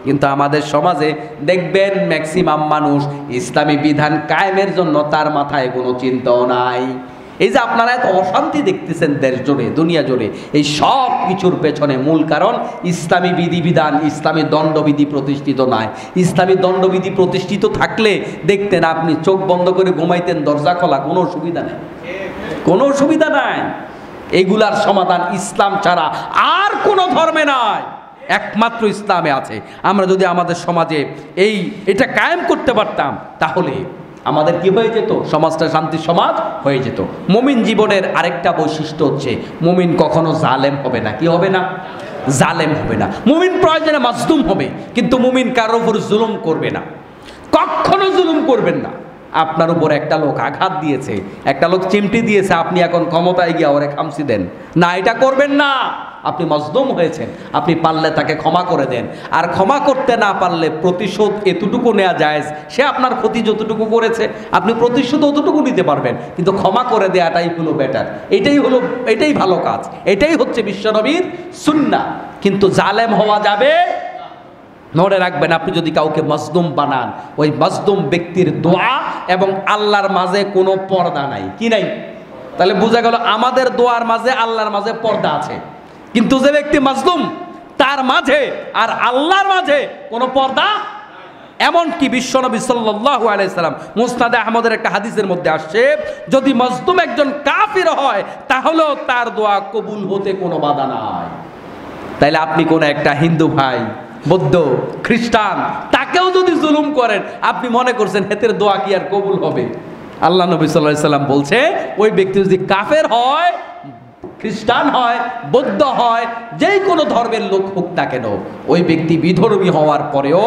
কিন্তু আমাদের সমাজে দেখবেন ম্যাক্সিমাম মানুষ ইসলামী বিধান কায়েমের জন্য তার মাথায় কোনো চিন্তাও নাই। এই যে আপনারা এত অশান্তি দেখতেছেন দেশ জুড়ে, দুনিয়া জুড়ে, এই সব কিছুর পেছনে মূল কারণ ইসলামী বিধিবিধান, ইসলামী দণ্ডবিধি প্রতিষ্ঠিত নয়। ইসলামী দণ্ডবিধি প্রতিষ্ঠিত থাকলে দেখতেন আপনি চোখ বন্ধ করে ঘুমাইতেন, দরজা খোলা, কোনো অসুবিধা নেই, কোনো অসুবিধা নাই। এগুলার সমাধান ইসলাম ছাড়া আর কোনো ধর্মে নাই, একমাত্র ইসলামে আছে। আমরা যদি আমাদের সমাজে এটা কায়েম করতে পারতাম, তাহলে আমাদের কি হয়ে যেত? সমাজটা শান্তির সমাজ হয়ে যেত। মুমিন জীবনের আরেকটা বৈশিষ্ট্য হচ্ছে, মুমিন কখনো জালেম হবে না। কি হবে না? জালেম হবে না। মুমিন প্রয়োজনে মাজলুম হবে, কিন্তু মুমিন কারোর উপর জুলুম করবে না, কখনো জুলুম করবেন না। আপনার উপর একটা লোক আঘাত দিয়েছে, একটা লোক চিমটি দিয়েছে, আপনি এখন ক্ষমতায় গিয়ে ওরে খামসি দেন না, এটা করবেন না। আপনি মজলুম হয়েছেন, আপনি পারলে তাকে ক্ষমা করে দেন। আর ক্ষমা করতে না পারলে প্রতিশোধ এতটুকু নেওয়া যায়, সে আপনার ক্ষতি যতটুকু করেছে আপনি প্রতিশোধ অতটুকু নিতে পারবেন, কিন্তু ক্ষমা করে দেওয়াটাই হলো বেটার। এটাই ভালো কাজ, এটাই হচ্ছে বিশ্বনবীর সুন্নাহ। কিন্তু জালেম হওয়া যাবে। মনে রাখবেন, আপনি যদি কাউকে মাজলুম বানান, ওই মাজলুম ব্যক্তির দোয়া এবং আল্লাহর মাঝে কোনো পর্দা নাই। কি নাই? তাহলে বোঝা গেল আমাদের দোয়ার মাঝে আল্লাহর মাঝে পর্দা আছে, কিন্তু যে ব্যক্তি মাজলুম তার মাঝে আর আল্লাহর মাঝে কোনো পর্দা। এমনকি বিশ্বনবী সাল্লাল্লাহু আলাইহি সাল্লাম মুসনাদে আহমদের একটা হাদিসের মধ্যে আসছে, যদি মাজলুম একজন কাফির হয় তাহলেও তার দোয়া কবুল হতে কোনো বাধা নাই। তাইলে আপনি কোন একটা হিন্দু ভাই, বৌদ্ধ, খ্রিস্টান, তাকেও যদি জুলুম করেন, আপনি মনে করছেন হেতের দোয়া কি আর কবুল হবে? আল্লাহ নবী সাল্লাল্লাহু আলাইহি সাল্লাম বলছে, ওই ব্যক্তি যদি কাফের হয়, খ্রিস্টান হয়, বৌদ্ধ হয়, যেই কোনো ধর্মের লোক হোক না কেন, ওই ব্যক্তি বিধর্মী হওয়ার পরেও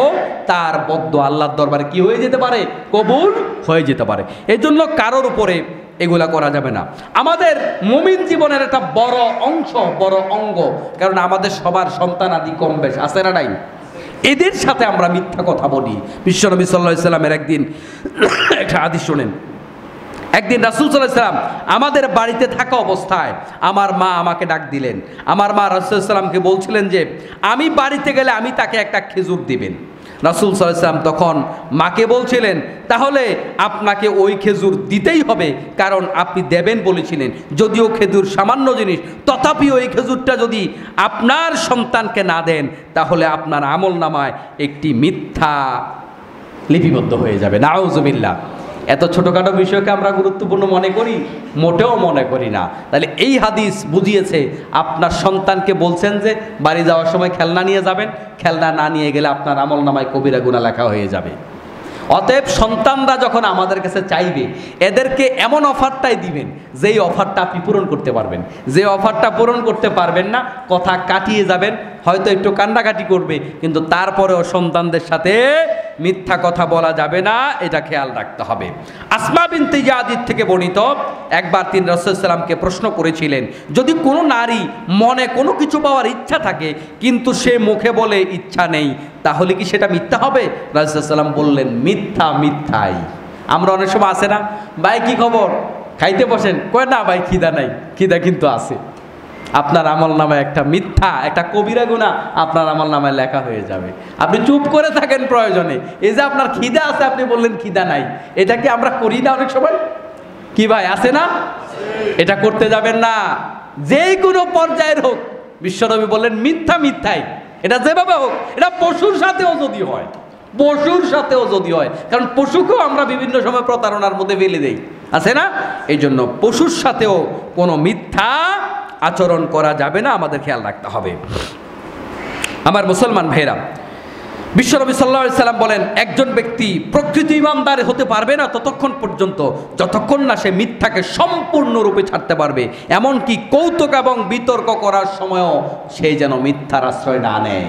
তার বদ্ধ আল্লাহর দরবারে কি হয়ে যেতে পারে? কবুল হয়ে যেতে পারে। এই জন্য কারোর উপরে এগুলা করা যাবে না। আমাদের মুমিন জীবনের একটা বড় অংশ, বড় অঙ্গ, কারণ আমাদের সবার সন্তান আদি কম বেশ আছে না নাই? এদের সাথে আমরা মিথ্যা কথা বলি। বিশ্বনবী সাল্লাল্লাহু আলাইহি সাল্লামের একদিন একটা হাদিস শোনেন। একদিন রাসূল সাল্লাল্লাহু আলাইহি সাল্লাম আমাদের বাড়িতে থাকা অবস্থায় আমার মা আমাকে ডাক দিলেন। আমার মা রাসূল সাল্লাল্লাহু আলাইহি সাল্লামকে বলছিলেন যে আমি বাড়িতে গেলে আমি তাকে একটা খেজুর দিবেন। রাসূল সাল্লাল্লাহু আলাইহি সাল্লাম তখন মাকে বলছিলেন, তাহলে আপনাকে ওই খেজুর দিতেই হবে, কারণ আপনি দেবেন বলেছিলেন। যদিও খেজুর সামান্য জিনিস, তথাপি ওই খেজুরটা যদি আপনার সন্তানকে না দেন, তাহলে আপনার আমলনামায় একটি মিথ্যা লিপিবদ্ধ হয়ে যাবে। নাউজুবিল্লাহ। এত ছোটোখাটো বিষয়কে আমরা গুরুত্বপূর্ণ মনে করি? মোটেও মনে করি না। তাহলে এই হাদিস বুঝিয়েছে, আপনার সন্তানকে বলছেন যে বাড়ি যাওয়ার সময় খেলনা নিয়ে যাবেন, খেলনা না নিয়ে গেলে আপনার আমলনামায় কবিরা গুনাহ লেখা হয়ে যাবে। অতএব সন্তানরা যখন আমাদের কাছে চাইবে, এদেরকে এমন অফারটাই দিবেন যেই অফারটা আপনি পূরণ করতে পারবেন। যে অফারটা পূরণ করতে পারবেন না, কথা কাটিয়ে যাবেন, হয়তো একটু কান্নাকাটি করবে, কিন্তু তারপরেও সন্তানদের সাথে মিথ্যা কথা বলা যাবে না, এটা খেয়াল রাখতে হবে। আসমা বিনতে ইয়াজিদ থেকে বর্ণিত, একবার তিনি রাসূল সাল্লাল্লাহু আলাইহি ওয়াসাল্লামকে প্রশ্ন করেছিলেন, যদি কোনো নারী মনে কোনো কিছু পাওয়ার ইচ্ছা থাকে কিন্তু সে মুখে বলে ইচ্ছা নেই, তাহলে কি সেটা মিথ্যা হবে? রাসূল সাল্লাল্লাহু আলাইহি ওয়াসাল্লাম বললেন, মিথ্যা মিথ্যাই। আমরা অনেক সময় আছে না, ভাই কি খবর, খাইতে বসেন, কয় না ভাই খিদা নাই, খিদা কিন্তু আছে। আপনার আমল নামায় একটা মিথ্যা, একটা কবিরা গুনাহ আপনার আমল নামায় লেখা হয়ে যাবে। আপনি চুপ করে থাকেন প্রয়োজনে। এই যে আপনার খিদা আছে, আপনি বললেন খিদা নাই, এটা কি আমরা করি না অনেক সময়? কি ভাই আছে না? এটা করতে যাবেন না, যেই কোনো পর্যায়ের হোক। বিশ্বনবী বললেন মিথ্যা মিথ্যাই, এটা যেভাবে হোক। এটা পশুর সাথেও যদি হয়, পশুর সাথেও যদি হয়, কারণ পশুকেও আমরা বিভিন্ন সময় প্রতারণার মধ্যে ফেলে দেই, আছে না? এই জন্য পশুর সাথেও কোনো মিথ্যা আচরণ করা যাবে না, আমাদের খেয়াল রাখতে হবে। আমার মুসলমান ভাইরা, বিশ্বনবী সাল্লাল্লাহু আলাইহি সাল্লাম বলেন, একজন ব্যক্তি প্রকৃত ইমানদার হতে পারবে না ততক্ষণ পর্যন্ত যতক্ষণ না সে মিথ্যাকে সম্পূর্ণরূপে ছাড়তে পারবে, এমনকি কৌতুক এবং বিতর্ক করার সময়ও সে যেন মিথ্যার আশ্রয় না নেয়।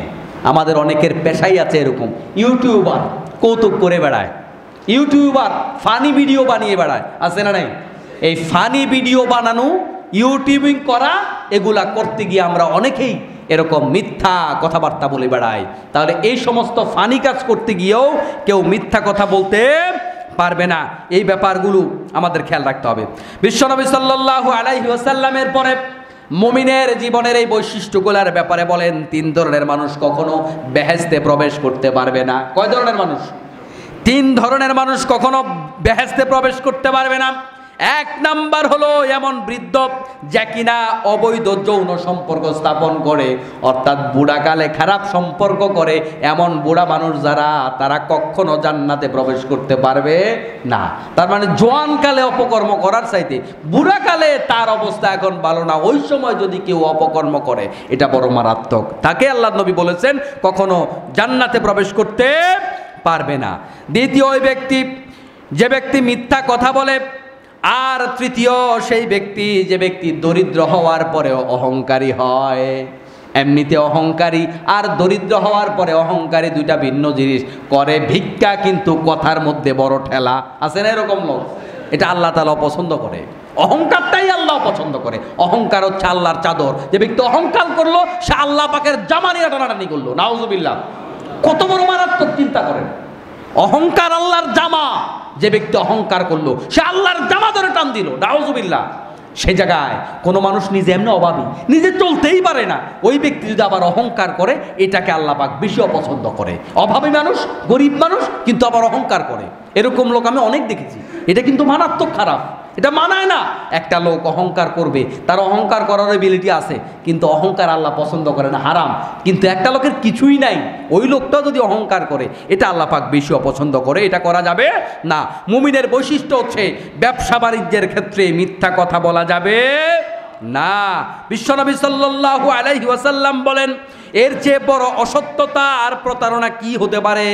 আমাদের অনেকের পেশাই আছে এরকম, ইউটিউবার কৌতুক করে বেড়ায়, ইউটিউবার ফানি ভিডিও বানিয়ে বেড়ায়, আছে না নাই? এই ফানি ভিডিও বানানো, ইউটিউবিং করা, এগুলা করতে গিয়ে আমরা অনেকেই এরকম মিথ্যা কথাবার্তা বলে বেড়াই। তাহলে এই সমস্ত ফানি কাজ করতে গিয়েও কেউ মিথ্যা কথা বলতে পারবে না। এই ব্যাপারগুলো আমাদের খেয়াল রাখতে হবে। বিশ্বনবী সাল্লাল্লাহু আলাইহি ওয়াসাল্লামের পরে মুমিনের জীবনের এই বৈশিষ্ট্যগুলোর ব্যাপারে বলেন, 3 ধরনের মানুষ কখনো বেহেশতে প্রবেশ করতে পারবে না। কয় ধরনের মানুষ? 3 ধরনের মানুষ কখনো বেহেশতে প্রবেশ করতে পারবে না। 1 নাম্বার হলো এমন বৃদ্ধ যে কিনা অবৈধ যৌন সম্পর্ক স্থাপন করে, অর্থাৎ বুড়াকালে খারাপ সম্পর্ক করে, এমন বুড়া মানুষ যারা, তারা কখনো জান্নাতে প্রবেশ করতে পারবে না। তার মানে জোয়ানকালে অপকর্ম করার চাইতে বুড়াকালে তার অবস্থা এখন ভালো না, ওই সময় যদি কেউ অপকর্ম করে এটা বড় মারাত্মক, তাকে আল্লাহ নবী বলেছেন কখনো জান্নাতে প্রবেশ করতে পারবে না। দ্বিতীয় ওই ব্যক্তি যে ব্যক্তি মিথ্যা কথা বলে, আর তৃতীয় সেই ব্যক্তি যে ব্যক্তি দরিদ্র হওয়ার পরেও অহংকারী হয়। এমনিতে অহংকারী আর দরিদ্র হওয়ার পরে অহংকারী দুইটা ভিন্ন জিনিস। করে ভিক্ষা কিন্তু কথার মধ্যে বড় ঠেলা, আছে না এরকম লোক? এটা আল্লাহ তাআলা পছন্দ করে, অহংকারটাই আল্লাহ পছন্দ করে। অহংকার হচ্ছে আল্লাহর চাদর, যে ব্যক্তি অহংকার করলো সে আল্লাহ পাকের জামা নিয়ে টানাটানি করলো, নাউজুবিল্লাহ। কত বড় মারাত্মক, চিন্তা করেন। অহংকার আল্লাহর জামা, যে ব্যক্তি অহংকার করলো সে আল্লাহর জামা ধরে টান দিল, নাউজুবিল্লাহ। সে জায়গায় কোনো মানুষ নিজে এমনি অভাবী, নিজে চলতেই পারে না, ওই ব্যক্তি যদি আবার অহংকার করে, এটাকে আল্লাহ পাক বেশি অপছন্দ করে। অভাবী মানুষ, গরিব মানুষ, কিন্তু আবার অহংকার করে, এরকম লোক আমি অনেক দেখেছি। এটা কিন্তু মারাত্মক খারাপ, এটা মানায় না। একটা লোক অহংকার করবে, তার অহংকার করার এবিলিটি আছে, কিন্তু অহংকার আল্লাহ পছন্দ করে না, হারাম। কিন্তু একটা লোকের কিছুই নাই, ওই লোকটা যদি অহংকার করে, এটা আল্লাহ পাক বেশি অপছন্দ করে, এটা করা যাবে না। মুমিনের বৈশিষ্ট্য হচ্ছে ব্যবসা বাণিজ্যের ক্ষেত্রে মিথ্যা কথা বলা যাবে না। বিশ্বনবী সাল্লাল্লাহু আলাইহি ওয়াসাল্লাম বলেন, এর চেয়ে বড় অসত্যতা আর প্রতারণা কি হতে পারে?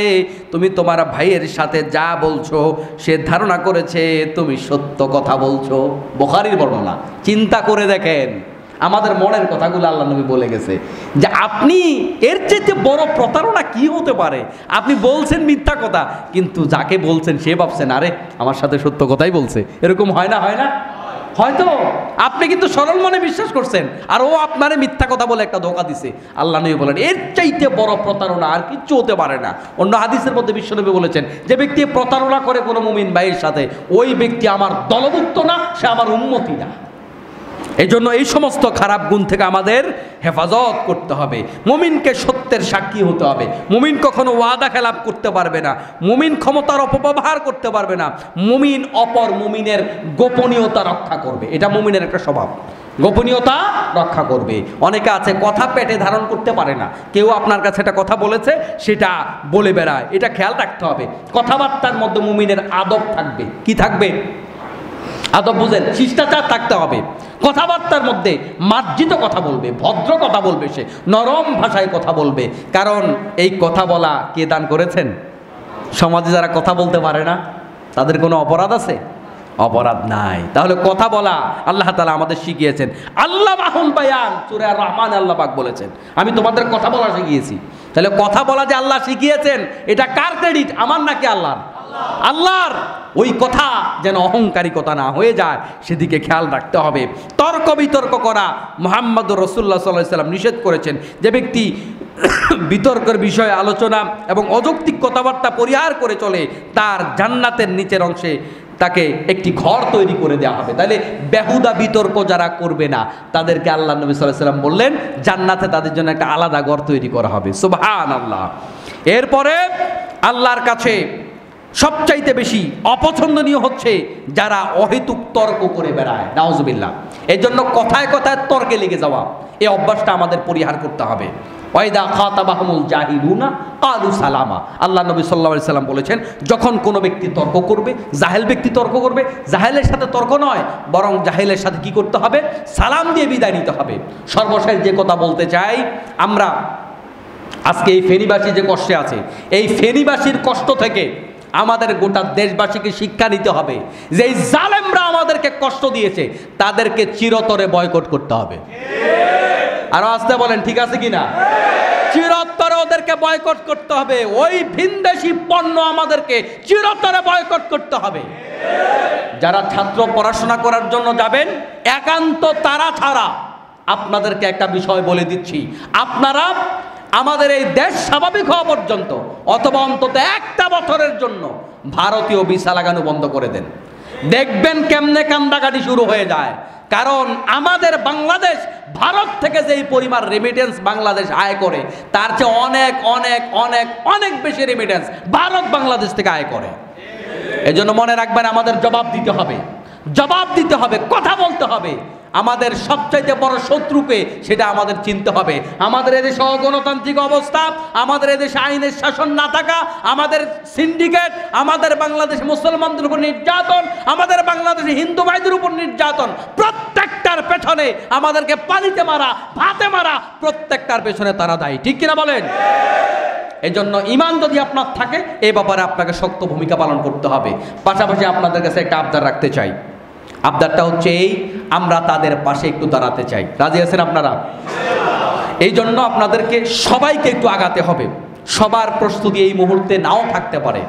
তুমি তোমার ভাইয়ের সাথে যা বলছো সে ধারণা করেছে তুমি সত্য কথা বলছো। বুখারীর বর্ণনা, চিন্তা করে দেখেন আমাদের মনের কথাগুলো আল্লাহ নবী বলে গেছে যে আপনি, এর চেয়ে বড় প্রতারণা কি হতে পারে? আপনি বলছেন মিথ্যা কথা, কিন্তু যাকে বলছেন সে ভাবছেন আরে আমার সাথে সত্য কথাই বলছে। এরকম হয় না? হয় না? হয়তো আপনি কিন্তু সরল মনে বিশ্বাস করছেন, আর ও আপনারে মিথ্যা কথা বলে একটা ধোঁকা দিছে। আল্লাহ নবী বলেন এর চাইতে বড় প্রতারণা আর কিচ্ছু হতে পারে না। অন্য হাদিসের মধ্যে বিশ্বনবী বলেছেন, যে ব্যক্তি প্রতারণা করে কোনো মুমিন ভাইয়ের সাথে, ওই ব্যক্তি আমার দলভুক্ত না, সে আমার উম্মতি না। এই জন্য এই সমস্ত খারাপ গুণ থেকে আমাদের হেফাজত করতে হবে। মুমিনকে সত্যের সাক্ষী হতে হবে। মুমিন কখনো ওয়াদা খেলাপ করতে পারবে না। মুমিন ক্ষমতার অপব্যবহার করতে পারবে না। মুমিন অপর মুমিনের গোপনীয়তা রক্ষা করবে, এটা মুমিনের একটা স্বভাব, গোপনীয়তা রক্ষা করবে। অনেকে আছে কথা পেটে ধারণ করতে পারে না, কেউ আপনার কাছে একটা কথা বলেছে সেটা বলে বেড়ায়, এটা খেয়াল রাখতে হবে। কথাবার্তার মধ্যে মুমিনের আদব থাকবে। কি থাকবে? আদব বুঝেন, শিষ্টাচার থাকতে হবে। কথাবার্তার মধ্যে মার্জিত কথা বলবে, ভদ্র কথা বলবে, সে নরম ভাষায় কথা বলবে। কারণ এই কথা বলা কে দান করেছেন? সমাজে যারা কথা বলতে পারে না তাদের কোনো অপরাধ আছে? অপরাধ নাই। তাহলে কথা বলা আল্লাহ তাআলা আমাদের শিখিয়েছেন। আল্লাহ মাহুল বায়ান, সূরা আর রহমান আল্লাহ পাক বলেছেন আমি তোমাদের কথা বলা শিখিয়েছি। তাহলে কথা বলা যে আল্লাহ শিখিয়েছেন, এটা কার ক্রেডিট? আমার নাকি আল্লাহর? আল্লাহর। ওই কথা যেন অহংকারী কথা না হয়ে যায় সেদিকে খেয়াল রাখতে হবে। তর্ক বিতর্ক করা মুহাম্মদুর রাসূলুল্লাহ সাল্লাল্লাহু আলাইহি ওয়াসাল্লাম নিষেধ করেছেন। যে ব্যক্তি বিতর্কের বিষয়ে আলোচনা এবং অযৌক্তিক কথাবার্তা পরিহার করে চলে, তার জান্নাতের নিচের অংশে তাকে একটি ঘর তৈরি করে দেওয়া হবে। তাহলে বেহুদা বিতর্ক যারা করবে না তাদেরকে আল্লাহ নবী সাল্লাল্লাহু আলাইহি ওয়াসাল্লাম বললেন জান্নাতে তাদের জন্য একটা আলাদা ঘর তৈরি করা হবে। সুবহানাল্লাহ। এরপরে আল্লাহর কাছে সবচাইতে বেশি অপছন্দনীয় হচ্ছে যারা অহেতুক তর্ক করে বেড়ায়, নাউজুবিল্লাহ। এই জন্য কথায় কথায় তর্কে লেগে যাওয়া, এই অভ্যাসটা আমাদের পরিহার করতে হবে। ওয়াইদা খাতাবাহুমুল জাহিলুনা ক্বালু সালামা। আল্লাহ নবী সাল্লাল্লাহু আলাইহি সাল্লাম বলেছেন, যখন কোনো ব্যক্তি তর্ক করবে, জাহেল ব্যক্তি তর্ক করবে, জাহেলের সাথে তর্ক নয়, বরং জাহেলের সাথে কি করতে হবে? সালাম দিয়ে বিদায় নিতে হবে। সর্বশেষ যে কথা বলতে চাই, আমরা আজকে এই ফেনীবাসী যে কষ্টে আছে, এই ফেনীবাসীর কষ্ট থেকে আমাদের গোটা দেশবাসীকে শিক্ষা নিতে হবে যে এই জালেমরা আমাদেরকে কষ্ট দিয়েছে, তাদেরকে চিরতরে বয়কট করতে হবে। আরো আসতে বলেন, ঠিক আছে কিনা? চিরতরে ওদেরকে বয়কট করতে হবে। ওই ভিনদেশি পণ্য আমাদেরকে চিরতরে বয়কট করতে হবে। যারা ছাত্র পড়াশোনা করার জন্য যাবেন, একান্ত তারা ছাড়া আপনাদেরকে একটা বিষয় বলে দিচ্ছি, আপনারা আমাদের এই দেশ স্বাভাবিক হওয়া পর্যন্ত অথবা অন্তত একটা বছরের জন্য ভারতীয় ভিসা লাগানো বন্ধ করে দেন। দেখবেন কেমনে কান্দাকাটি শুরু হয়ে যায়। কারণ আমাদের বাংলাদেশ ভারত থেকে যেই পরিমাণ রেমিটেন্স বাংলাদেশ আয় করে, তার চেয়ে অনেক অনেক অনেক অনেক বেশি রেমিটেন্স ভারত বাংলাদেশ থেকে আয় করে। এজন্য মনে রাখবেন, আমাদের জবাব দিতে হবে, জবাব দিতে হবে, কথা বলতে হবে। আমাদের সবচাইতে বড় শত্রুকে সেটা আমাদের চিনতে হবে। আমাদের এদেশে অগণতান্ত্রিক অবস্থা, আমাদের এদেশে আইনের শাসন না থাকা, আমাদের সিন্ডিকেট, আমাদের বাংলাদেশে মুসলমানদের উপর নির্যাতন, আমাদের বাংলাদেশে হিন্দু ভাইদের উপর নির্যাতন, প্রত্যেকটার পেছনে আমাদেরকে পানিতে মারা, ভাতে মারা, প্রত্যেকটার পেছনে তারা দায়ী। ঠিক কিনা বলেন? এজন্য ঈমান যদি আপনার থাকে, এই ব্যাপারে আপনাকে শক্ত ভূমিকা পালন করতে হবে। পাশাপাশি আপনাদের কাছে একটা আবদার রাখতে চাই। আবদারটা হচ্ছে এই, আমরা তাদের পাশে একটু দাঁড়াতে চাই। রাজি আছেন আপনারা? এই জন্য আপনাদেরকে সবাইকে একটু আগাতে হবে। সবার প্রস্তুতি এই মুহূর্তে নাও থাকতে পারে।